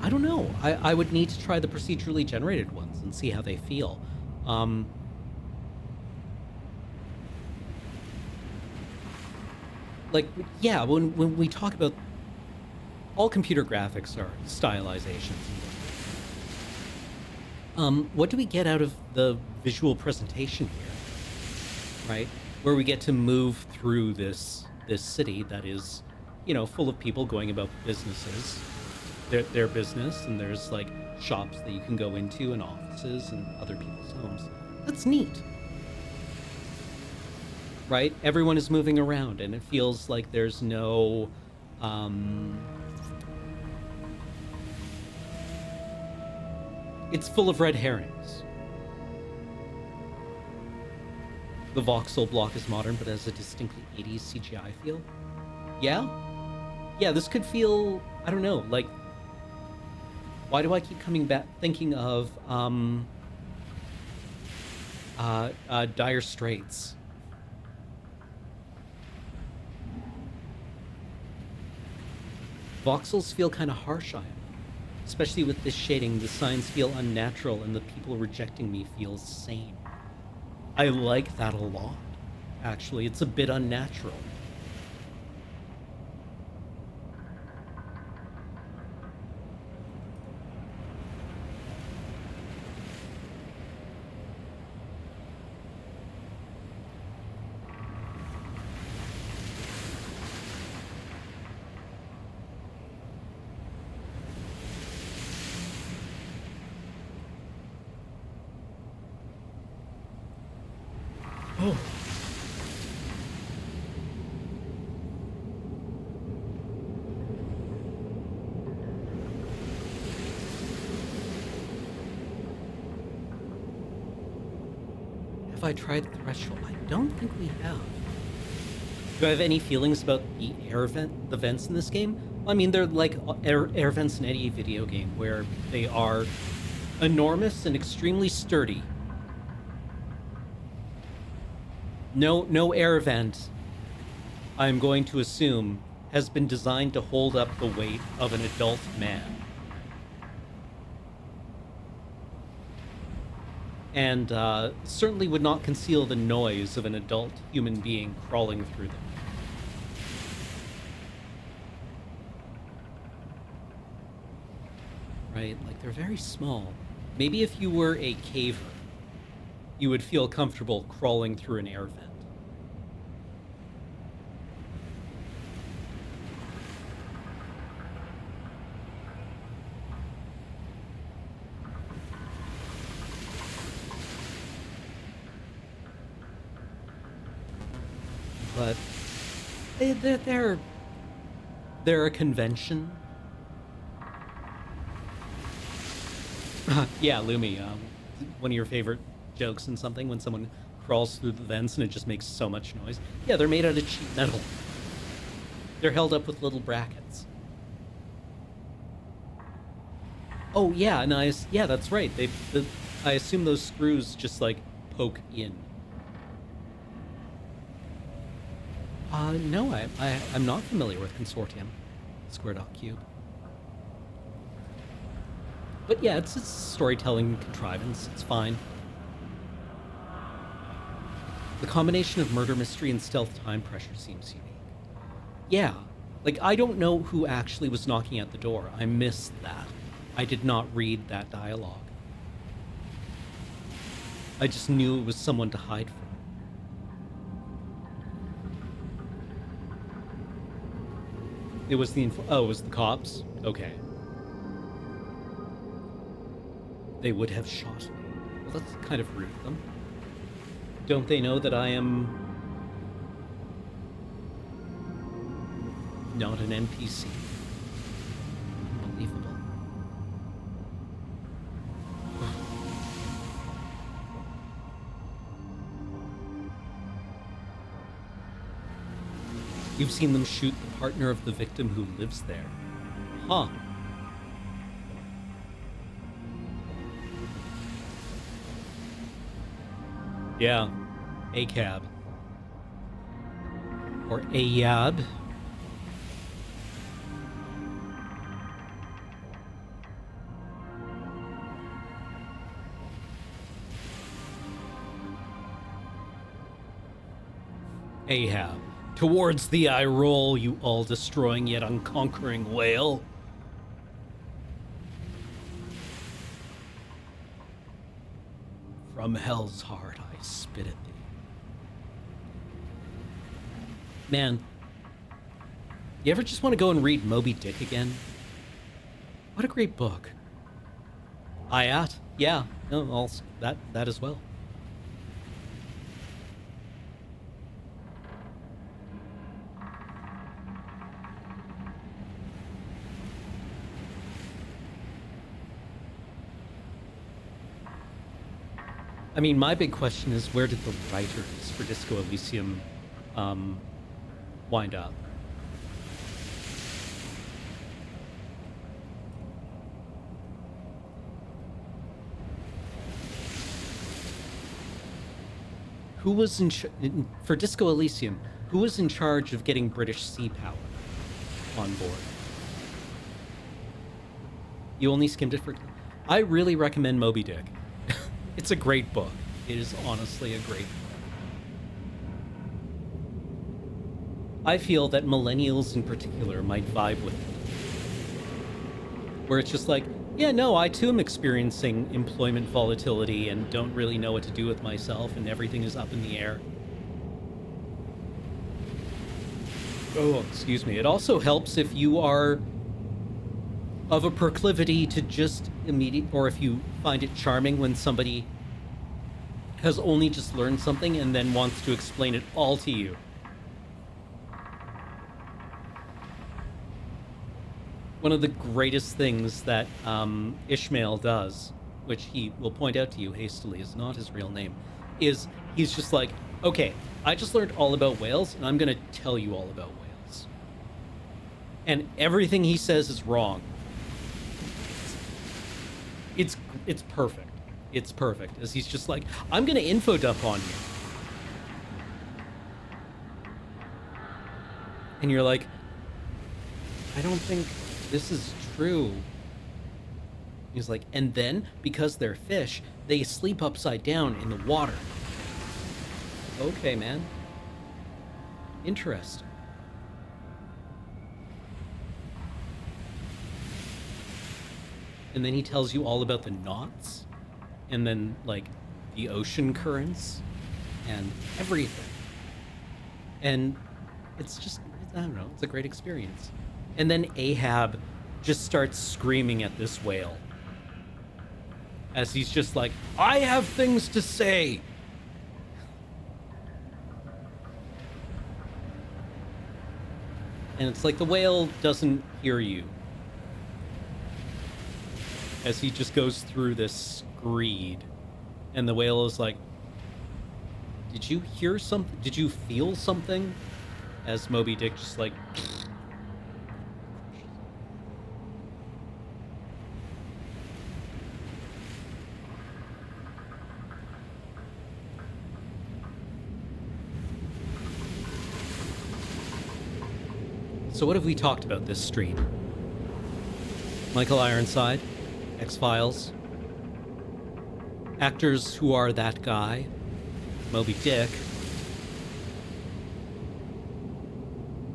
Speaker 1: don't know. I would need to try the procedurally generated ones and see how they feel. Like, yeah, when we talk about all computer graphics are stylizations. What do we get out of the visual presentation here, right? Where we get to move through this city that is, you know, full of people going about businesses, their business, and there's like shops that you can go into and offices and other people's homes. That's neat, right? Everyone is moving around, and it feels like there's no it's full of red herrings. The voxel block is modern, but has a distinctly 80s CGI feel. Yeah? Yeah, this could feel, I don't know, like, why do I keep coming back thinking of Dire Straits? Voxels feel kind of harsh on him. Especially with this shading, the signs feel unnatural and the people rejecting me feel sane. I like that a lot, actually. It's a bit unnatural. Oh. Have I tried Threshold? I don't think we have. Do I have any feelings about the the vents in this game? I mean, they're like air vents in any video game, where they are enormous and extremely sturdy. No air vent, I'm going to assume, has been designed to hold up the weight of an adult man. And certainly would not conceal the noise of an adult human being crawling through them. Right? Like, they're very small. Maybe if you were a caver, you would feel comfortable crawling through an air vent. But they're a convention. Yeah, Lumi, one of your favorite jokes in something when someone crawls through the vents and it just makes so much noise. Yeah, they're made out of cheap metal. They're held up with little brackets. Oh yeah, nice. Yeah, that's right. I assume those screws just like poke in. No, I'm not familiar with Consortium, Square.cube. But yeah, it's a storytelling contrivance. It's fine. The combination of murder mystery and stealth time pressure seems unique. Yeah, like, I don't know who actually was knocking at the door. I missed that. I did not read that dialogue. I just knew it was someone to hide from. It was the it was the cops? Okay. They would have shot me. Well, that's kind of rude of them. Don't they know that I am not an NPC? Unbelievable. You've seen them shoot the partner of the victim who lives there. Huh. Yeah. ACAB. Or AYAB. Ahab. Towards thee I roll, you all-destroying yet unconquering whale. From hell's heart I spit at thee. Man, you ever just want to go and read Moby Dick again? What a great book. Ayat? Yeah, no, also, that as well. I mean, my big question is, where did the writers for Disco Elysium wind up? Who was for Disco Elysium? Who was in charge of getting British sea power on board? You only skimmed it for... I really recommend Moby Dick. It's a great book. It is honestly a great book. I feel that millennials in particular might vibe with it. Where it's just like, yeah, no, I too am experiencing employment volatility and don't really know what to do with myself and everything is up in the air. Oh, excuse me. It also helps if you are of a proclivity to just or if you find it charming when somebody has only just learned something and then wants to explain it all to you. One of the greatest things that Ishmael does, which he will point out to you hastily is not his real name, is he's just like, okay, I just learned all about whales and I'm going to tell you all about whales. And everything he says is wrong. It's perfect. It's perfect. As he's just like, I'm going to info dump on you. And you're like, I don't think this is true. He's like, and then, because they're fish, they sleep upside down in the water. Okay, man. Interesting. And then he tells you all about the knots, and then, like, the ocean currents, and everything. And it's just, I don't know, it's a great experience. And then Ahab just starts screaming at this whale. As he's just like, I have things to say! And it's like the whale doesn't hear you. As he just goes through this screed. And the whale is like, did you hear something? Did you feel something? As Moby Dick just like... So what have we talked about this stream? Michael Ironside, X-Files, actors who are that guy, Moby Dick.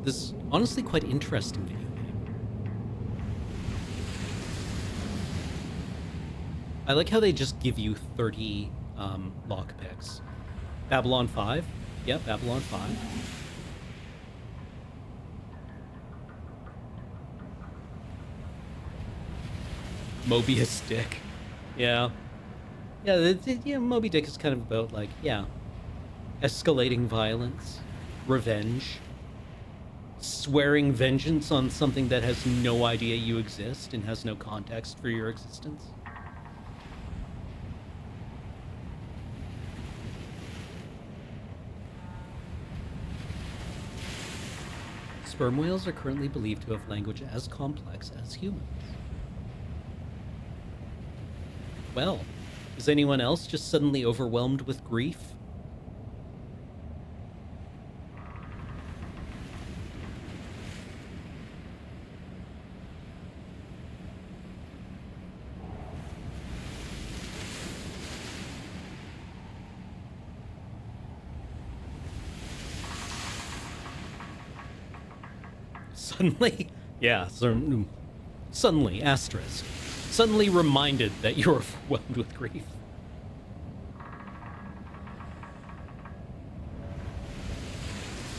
Speaker 1: This honestly quite interesting video game. I like how they just give you 30 lockpicks. Babylon 5? Yep, Babylon 5. Mobius Dick. Yeah. Yeah, Moby Dick is kind of about, like, yeah, escalating violence, revenge, swearing vengeance on something that has no idea you exist and has no context for your existence. Sperm whales are currently believed to have language as complex as humans. Well, is anyone else just suddenly overwhelmed with grief? Suddenly? Yeah, suddenly, asterisk. Suddenly reminded that you're overwhelmed with grief.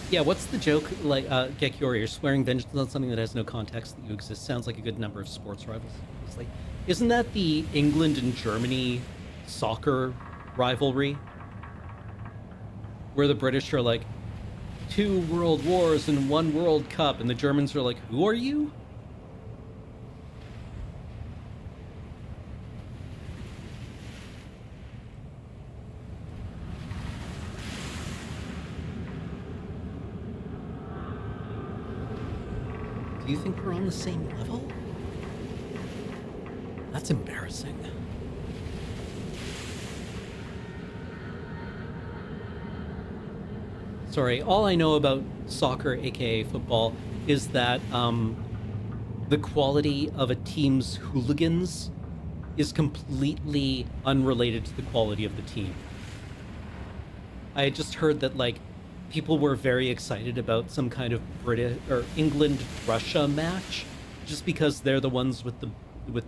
Speaker 1: Yeah, what's the joke? Like, Gekiori, you're swearing vengeance on something that has no context that you exist. Sounds like a good number of sports rivals. It's like, isn't that the England and Germany soccer rivalry? Where the British are like, 2 world wars and 1 World Cup, and the Germans are like, who are you? Do you think we're on the same level? That's embarrassing. Sorry, all I know about soccer, aka football, is that the quality of a team's hooligans is completely unrelated to the quality of the team. I had just heard that, like, people were very excited about some kind of British or England-Russia match just because they're the ones with the with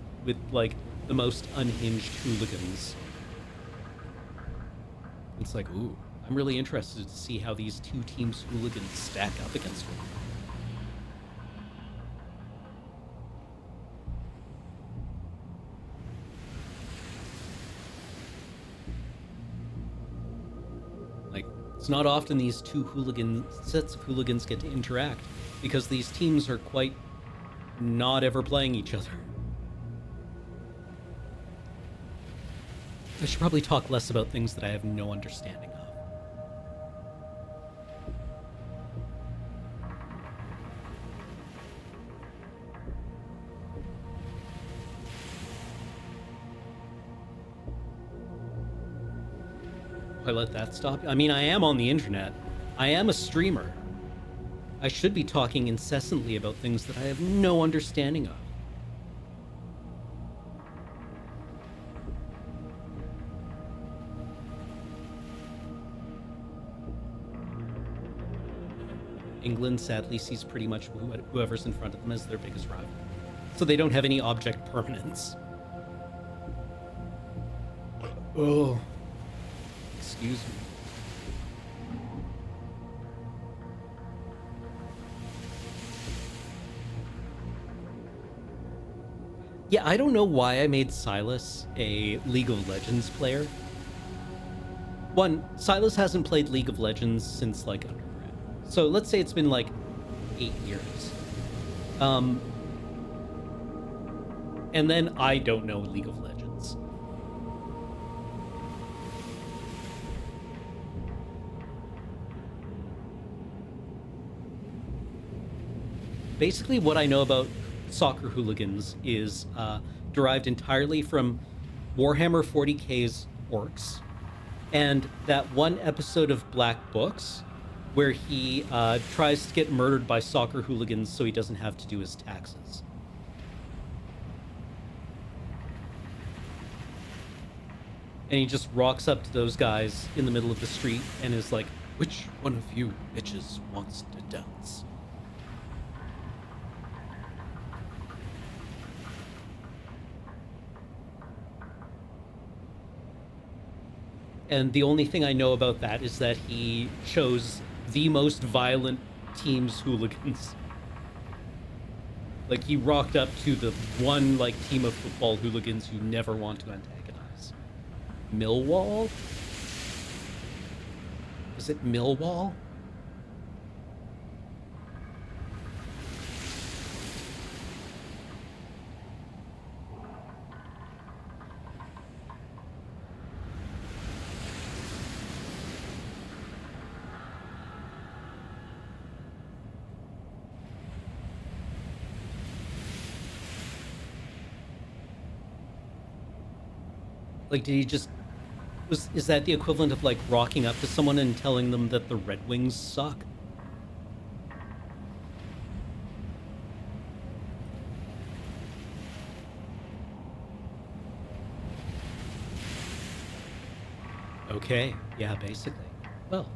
Speaker 1: like the most unhinged hooligans. It's like, ooh, I'm really interested to see how these two teams' hooligans stack up against one another. Like, it's not often these two sets of hooligans get to interact because these teams are quite not ever playing each other. I should probably talk less about things that I have no understanding of. I let that stop. I mean, I am on the internet. I am a streamer. I should be talking incessantly about things that I have no understanding of. England sadly sees pretty much whoever's in front of them as their biggest rival, so they don't have any object permanence. Oh, excuse me. Yeah, I don't know why I made Silas a League of Legends player. One, Silas hasn't played League of Legends since, like, undergrad. So let's say it's been, like, 8 years. And then I don't know League of Legends. Basically, what I know about soccer hooligans is derived entirely from Warhammer 40k's Orcs and that one episode of Black Books where he tries to get murdered by soccer hooligans so he doesn't have to do his taxes. And he just rocks up to those guys in the middle of the street and is like, "Which one of you bitches wants to dance?" And the only thing I know about that is that he chose the most violent team's hooligans. Like, he rocked up to the one, like, team of football hooligans you never want to antagonize. Millwall? Is it Millwall? Like, did he just... Is that the equivalent of, like, rocking up to someone and telling them that the Red Wings suck? Okay, yeah, basically. Well...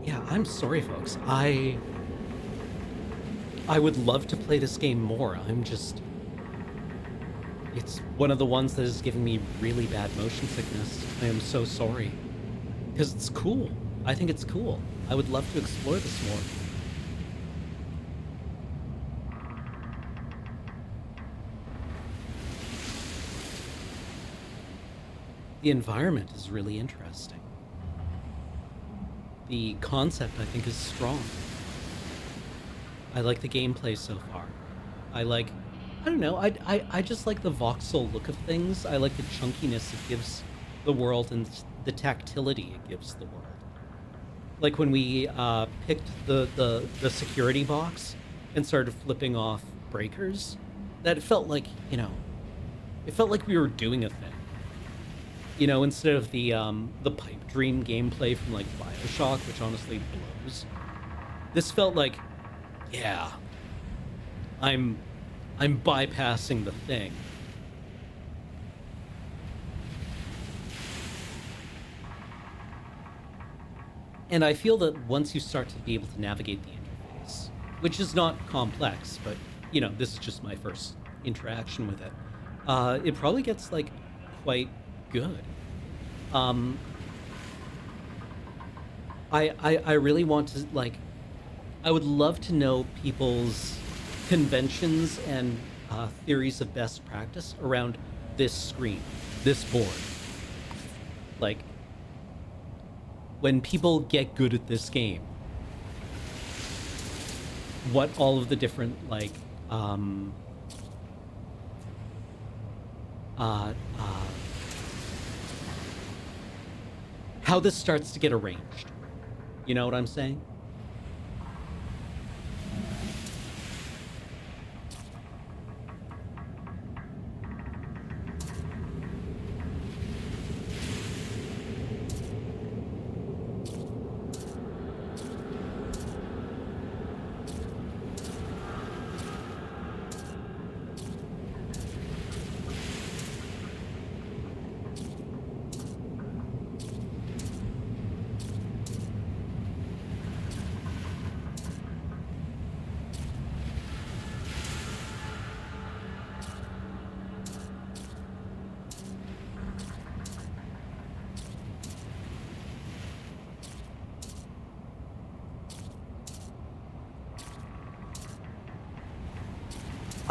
Speaker 1: Yeah, I'm sorry, folks. I would love to play this game more. I'm just... It's one of the ones that is giving me really bad motion sickness. I am so sorry. Because it's cool. I think it's cool. I would love to explore this more. The environment is really interesting. The concept, I think, is strong. I like the gameplay so far. I don't know, I just like the voxel look of things. I like the chunkiness it gives the world and the tactility it gives the world. Like when we picked the security box and started flipping off breakers, that it felt like, it felt like we were doing a thing. Instead of the pipe dream gameplay from like BioShock, which honestly blows. This felt like, yeah, I'm bypassing the thing. And I feel that once you start to be able to navigate the interface, which is not complex, but this is just my first interaction with it, it probably gets like quite good. Um, I really want to like, I would love to know people's conventions and theories of best practice around this screen, this board. Like, when people get good at this game, what all of the different like how this starts to get arranged. You know what I'm saying?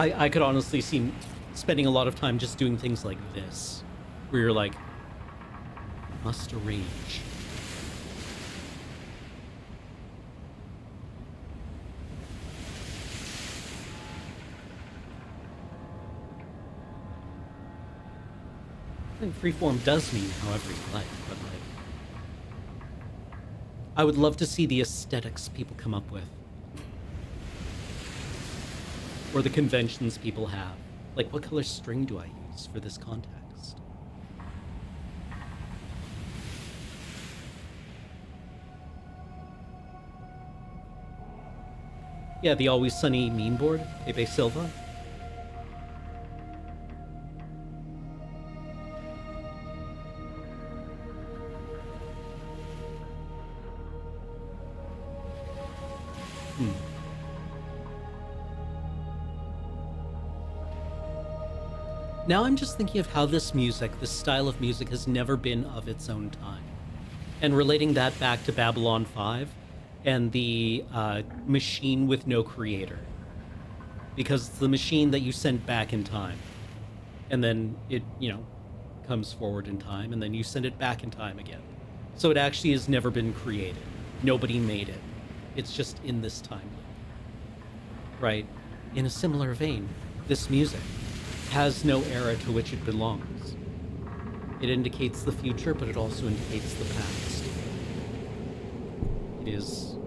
Speaker 1: I could honestly see spending a lot of time just doing things like this, where you're like, must arrange. I think freeform does mean however you like, but like, I would love to see the aesthetics people come up with. Or the conventions people have. Like, what color string do I use for this context? Yeah, the Always Sunny meme board, Pepe Silva. Now I'm just thinking of how this music, this style of music, has never been of its own time. And relating that back to Babylon 5 and the machine with no creator. Because it's the machine that you sent back in time. And then it, comes forward in time, and then you send it back in time again. So it actually has never been created. Nobody made it. It's just in this time loop. Right? In a similar vein, this music has no era to which it belongs. It indicates the future, but it also indicates the past. It is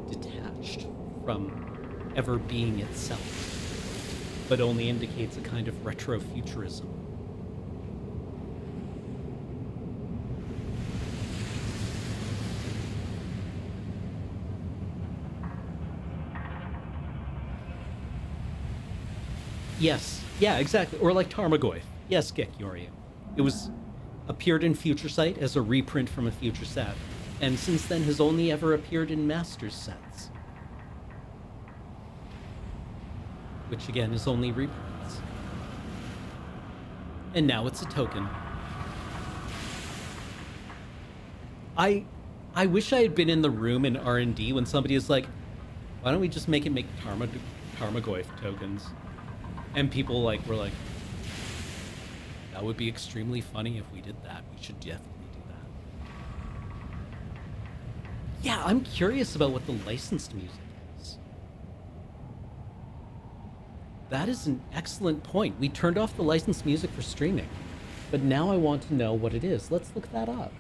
Speaker 1: detached from ever being itself, but only indicates a kind of retrofuturism. Yes, yeah, exactly. Or like Tarmogoyf. Yes, Gek Yoryu. It was appeared in Future Sight as a reprint from a future set, and since then has only ever appeared in Masters sets. Which again is only reprints. And now it's a token. I wish I had been in the room in R&D when somebody is like, why don't we just make Tarmogoyf tokens? And people were like, that would be extremely funny if we did that. We should definitely do that. Yeah, I'm curious about what the licensed music is. That is an excellent point. We turned off the licensed music for streaming, but now I want to know what it is. Let's look that up.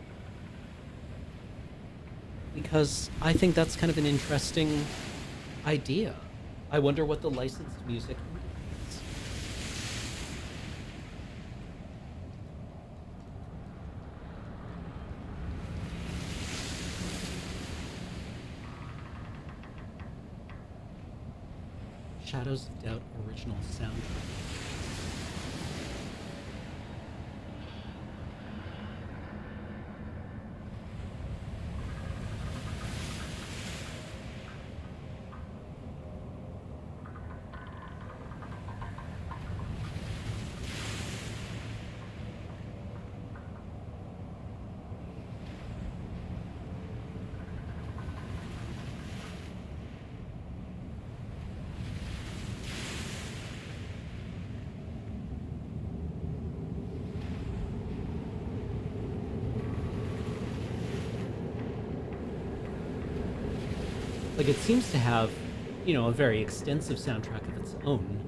Speaker 1: because I think that's kind of an interesting idea. I wonder what the licensed music indicates. Shadows of Doubt original soundtrack. Like, it seems to have, a very extensive soundtrack of its own.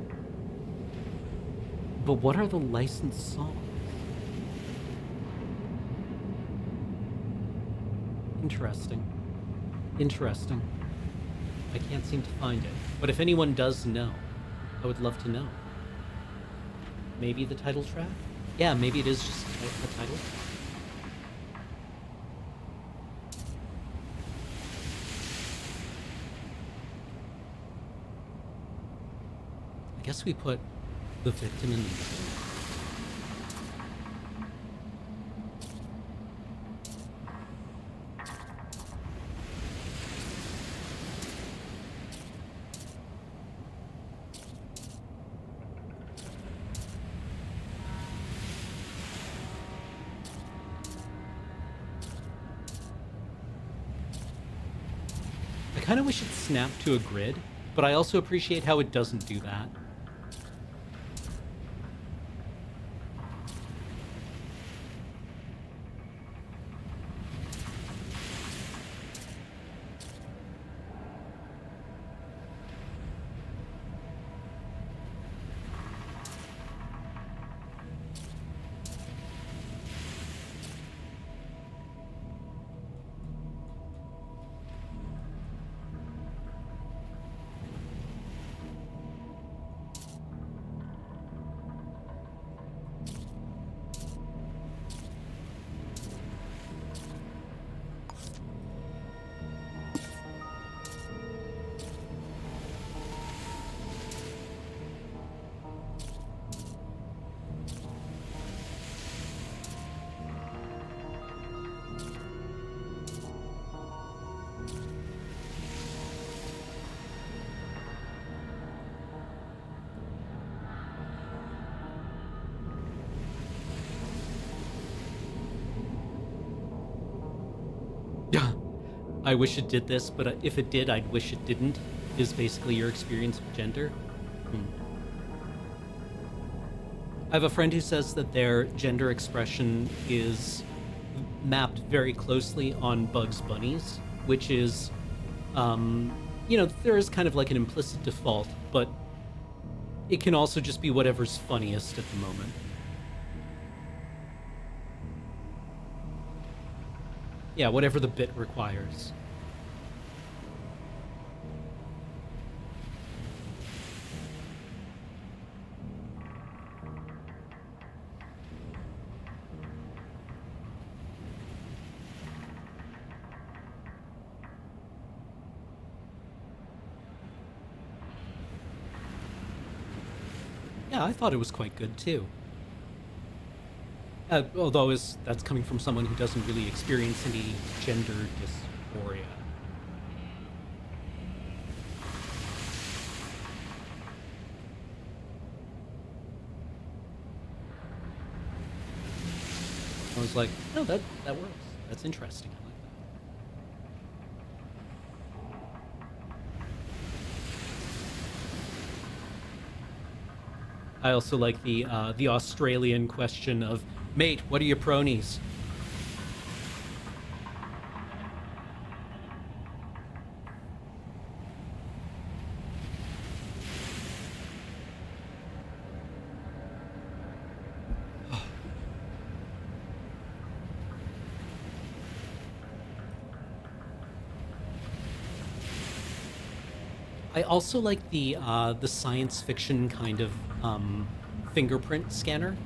Speaker 1: But what are the licensed songs? Interesting. Interesting. I can't seem to find it. But if anyone does know, I would love to know. Maybe the title track? Yeah, maybe it is just the title. I guess we put the victim in the middle. I kind of wish it snapped to a grid, but I also appreciate how it doesn't do that. I wish it did this, but if it did, I'd wish it didn't, is basically your experience with gender. I have a friend who says that their gender expression is mapped very closely on Bugs Bunny's, which is, there is kind of like an implicit default, but it can also just be whatever's funniest at the moment. Yeah, whatever the bit requires. Yeah, I thought it was quite good too. Although that's coming from someone who doesn't really experience any gender dysphoria. I was like, no, that works. That's interesting. I like that. I also like the Australian question of, mate, what are your pronies? I also like the science fiction kind of fingerprint scanner,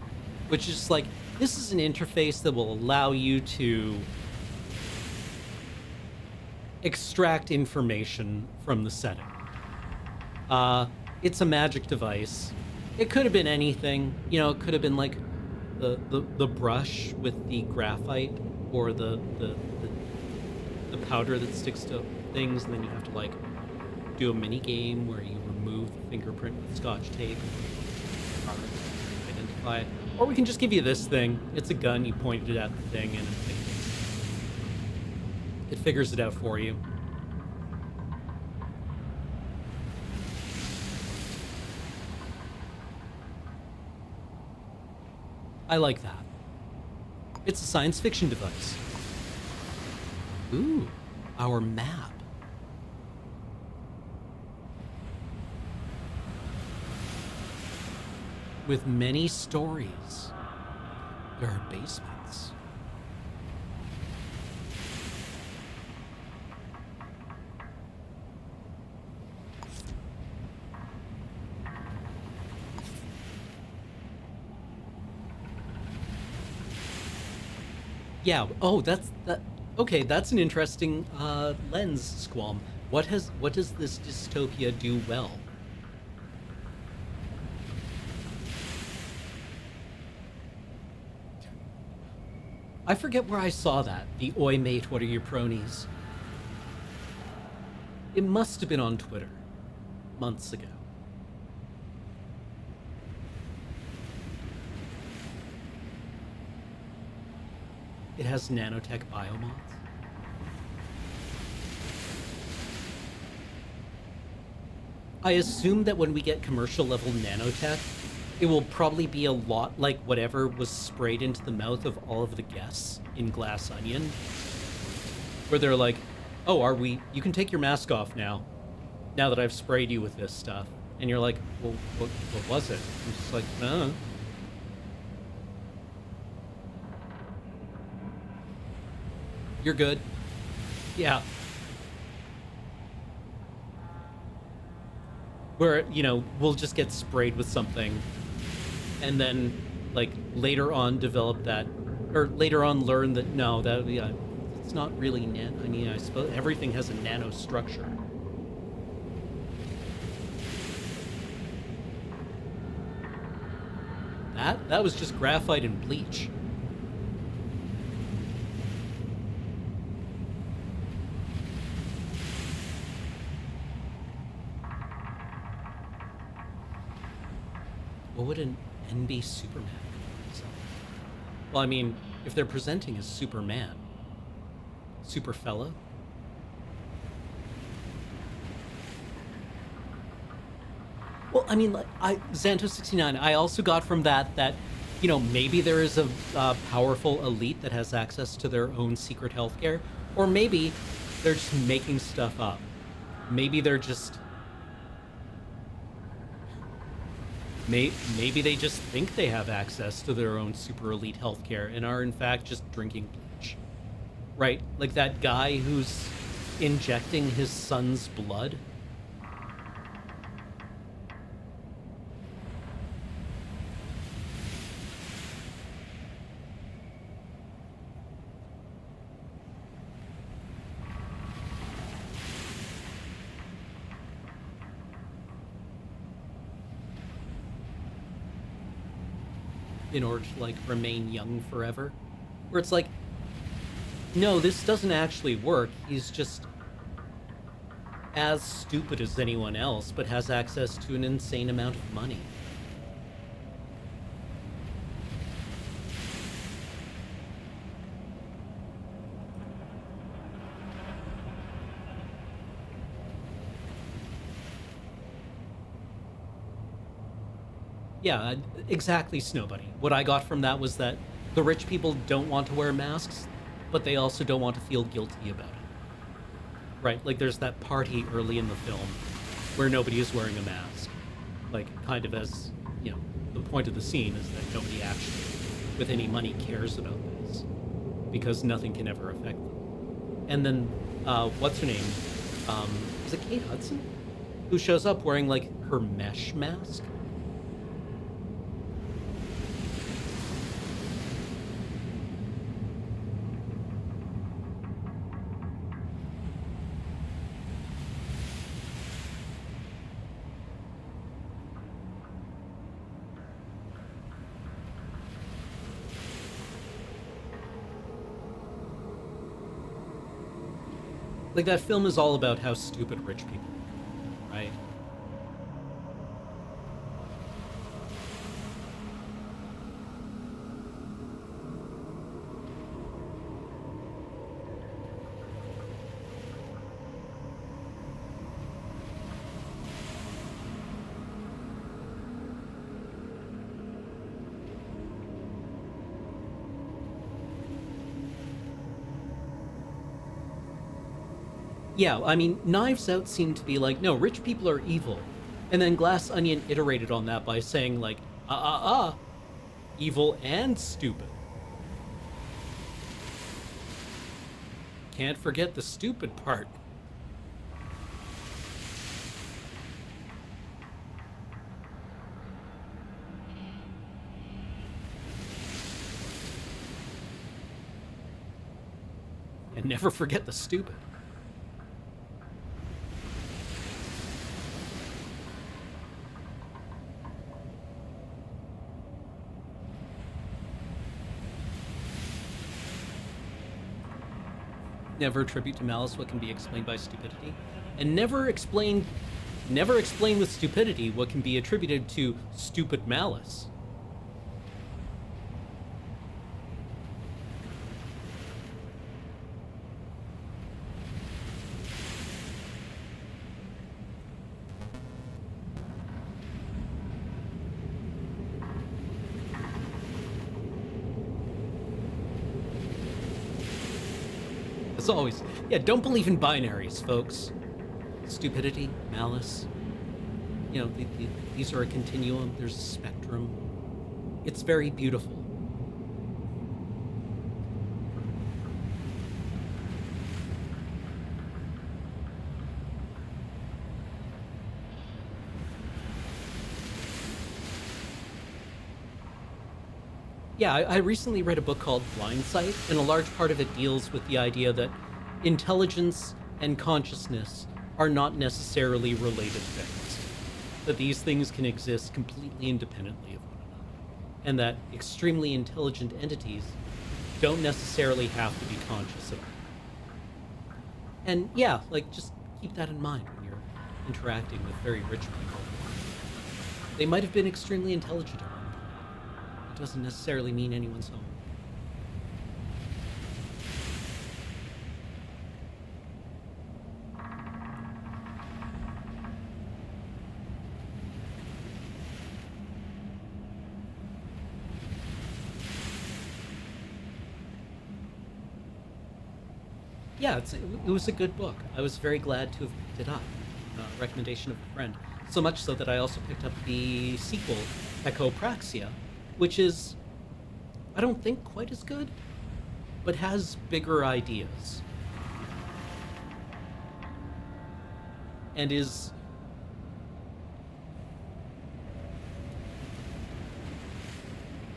Speaker 1: which is like this is an interface that will allow you to extract information from the setting. It's a magic device. It could have been anything. You know, it could have been like the brush with the graphite or the powder that sticks to things, and then you have to like do a mini game where you remove the fingerprint with scotch tape and identify it. Or we can just give you this thing. It's a gun. You pointed it at the thing, and it figures it out for you. I like that. It's a science fiction device. Ooh, our map. With many stories, there are basements. Yeah. Oh, that's that. Okay, that's an interesting lens, Squalm. What does this dystopia do well? I forget where I saw that. The oi mate, what are your pronies? It must have been on Twitter months ago. It has nanotech biomods. I assume that when we get commercial level nanotech, it will probably be a lot like whatever was sprayed into the mouth of all of the guests in Glass Onion, where they're like, oh, you can take your mask off now that I've sprayed you with this stuff. And you're like, well, what was it? I'm just like, You're good. Yeah. Where, we'll just get sprayed with something and then, like, later on develop that, or later on learn that, no, it's not really I suppose everything has a nano structure. That was just graphite and bleach. What would an NB Superman call? Well, I mean, if they're presenting as Superman, Super Fella. Well, I mean, like, Xanto69, I also got from that maybe there is a powerful elite that has access to their own secret healthcare, or maybe they're just making stuff up. Maybe they're just maybe they just think they have access to their own super elite healthcare and are in fact just drinking bleach. Right? Like that guy who's injecting his son's blood. In order to like remain young forever, where it's like, no, this doesn't actually work. He's just as stupid as anyone else, but has access to an insane amount of money. Yeah, exactly, Snowbuddy. What I got from that was that the rich people don't want to wear masks, but they also don't want to feel guilty about it. Right? Like there's that party early in the film where nobody is wearing a mask. Like, kind of as, the point of the scene is that nobody actually, with any money, cares about this. Because nothing can ever affect them. And then, what's her name? Is it Kate Hudson? who shows up wearing, like, her mesh mask. Like, that film is all about how stupid rich people are, right? Yeah, I mean, Knives Out seemed to be like, no, rich people are evil. And then Glass Onion iterated on that by saying, like, evil and stupid. Can't forget the stupid part. And never forget the stupid. Never attribute to malice what can be explained by stupidity, and never explain with stupidity what can be attributed to stupid malice. As always, yeah, don't believe in binaries, folks. Stupidity, malice. You know, these are a continuum. There's a spectrum. It's very beautiful. Yeah, I recently read a book called Blind Sight, and a large part of it deals with the idea that intelligence and consciousness are not necessarily related things. That these things can exist completely independently of one another. And that extremely intelligent entities don't necessarily have to be conscious of it. And yeah, like, just keep that in mind when you're interacting with very rich people. They might have been extremely intelligent at one point. It doesn't necessarily mean anyone's home. Yeah, it was a good book. I was very glad to have picked it up. Recommendation of a friend. So much so that I also picked up the sequel, Echopraxia, which is, I don't think, quite as good, but has bigger ideas. And is...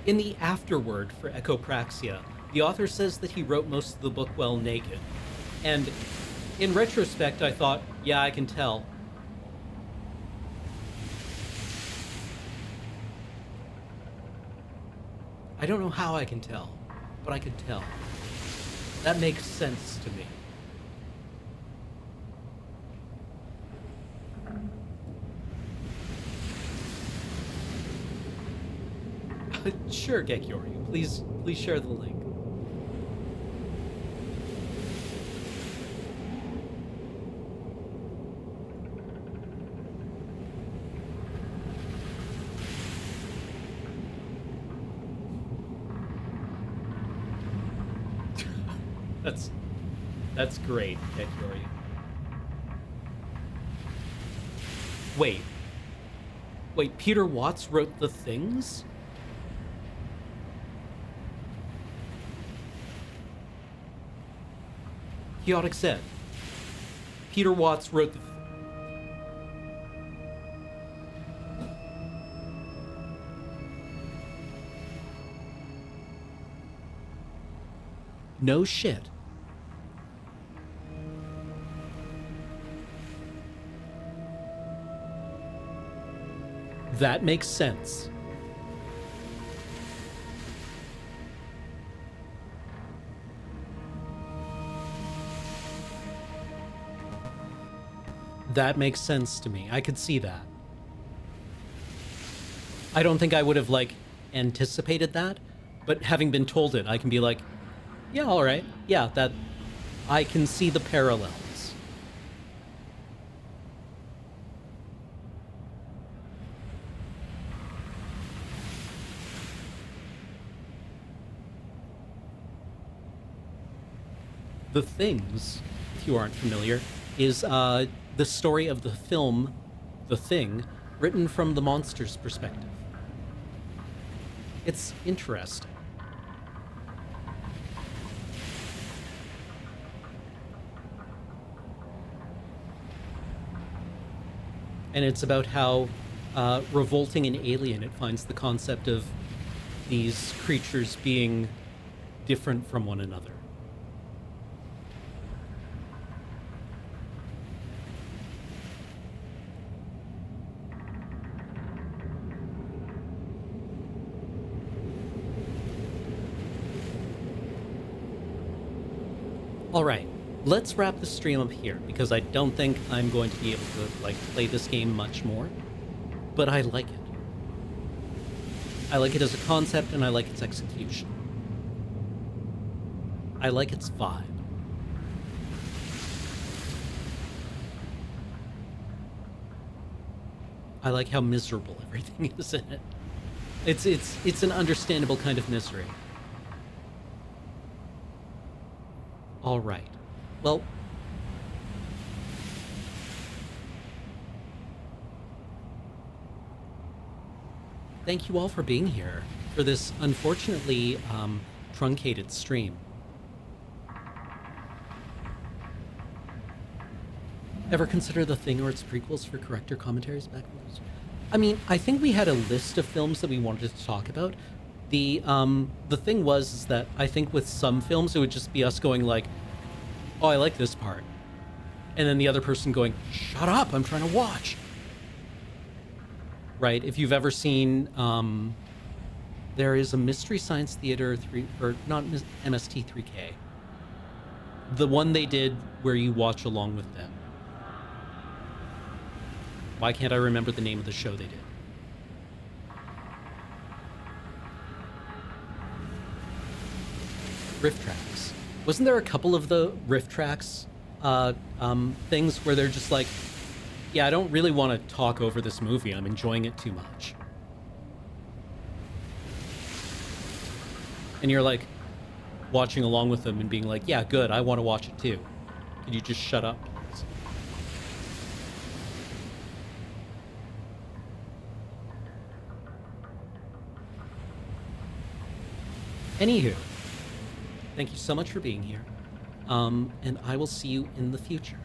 Speaker 1: In the afterword for Echopraxia, the author says that he wrote most of the book while naked. And in retrospect, I thought, yeah, I can tell. I don't know how I can tell, but I can tell. That makes sense to me. Sure, Gekiori. Please share the link. That's great, Gekiori. Wait, Peter Watts wrote The Things? Chaotic said, Peter Watts wrote No shit. That makes sense. That makes sense to me. I could see that. I don't think I would have, like, anticipated that, but having been told it, I can be like, yeah, all right. Yeah, that... I can see the parallels. The Things, if you aren't familiar, is the story of the film The Thing, written from the monster's perspective. It's interesting. And it's about how revolting and alien it finds the concept of these creatures being different from one another. All right, let's wrap the stream up here because I don't think I'm going to be able to like play this game much more, but I like it. I like it as a concept and I like its execution. I like its vibe. I like how miserable everything is in it. It's an understandable kind of misery. All right. Well, thank you all for being here for this unfortunately truncated stream. Ever consider The Thing or its prequels for corrector commentaries back in those? I mean, I think we had a list of films that we wanted to talk about. The thing was is that I think with some films it would just be us going like, oh, I like this part. And then the other person going, shut up, I'm trying to watch. Right? If you've ever seen, there is a Mystery Science Theater 3, or not MST3K. The one they did where you watch along with them. Why can't I remember the name of the show they did? Riff Tracks. Wasn't there a couple of the Riff Tracks things where they're just like, yeah, I don't really want to talk over this movie. I'm enjoying it too much. And you're like watching along with them and being like, yeah, good, I want to watch it too. Could you just shut up, please? Anywho, thank you so much for being here. And I will see you in the future.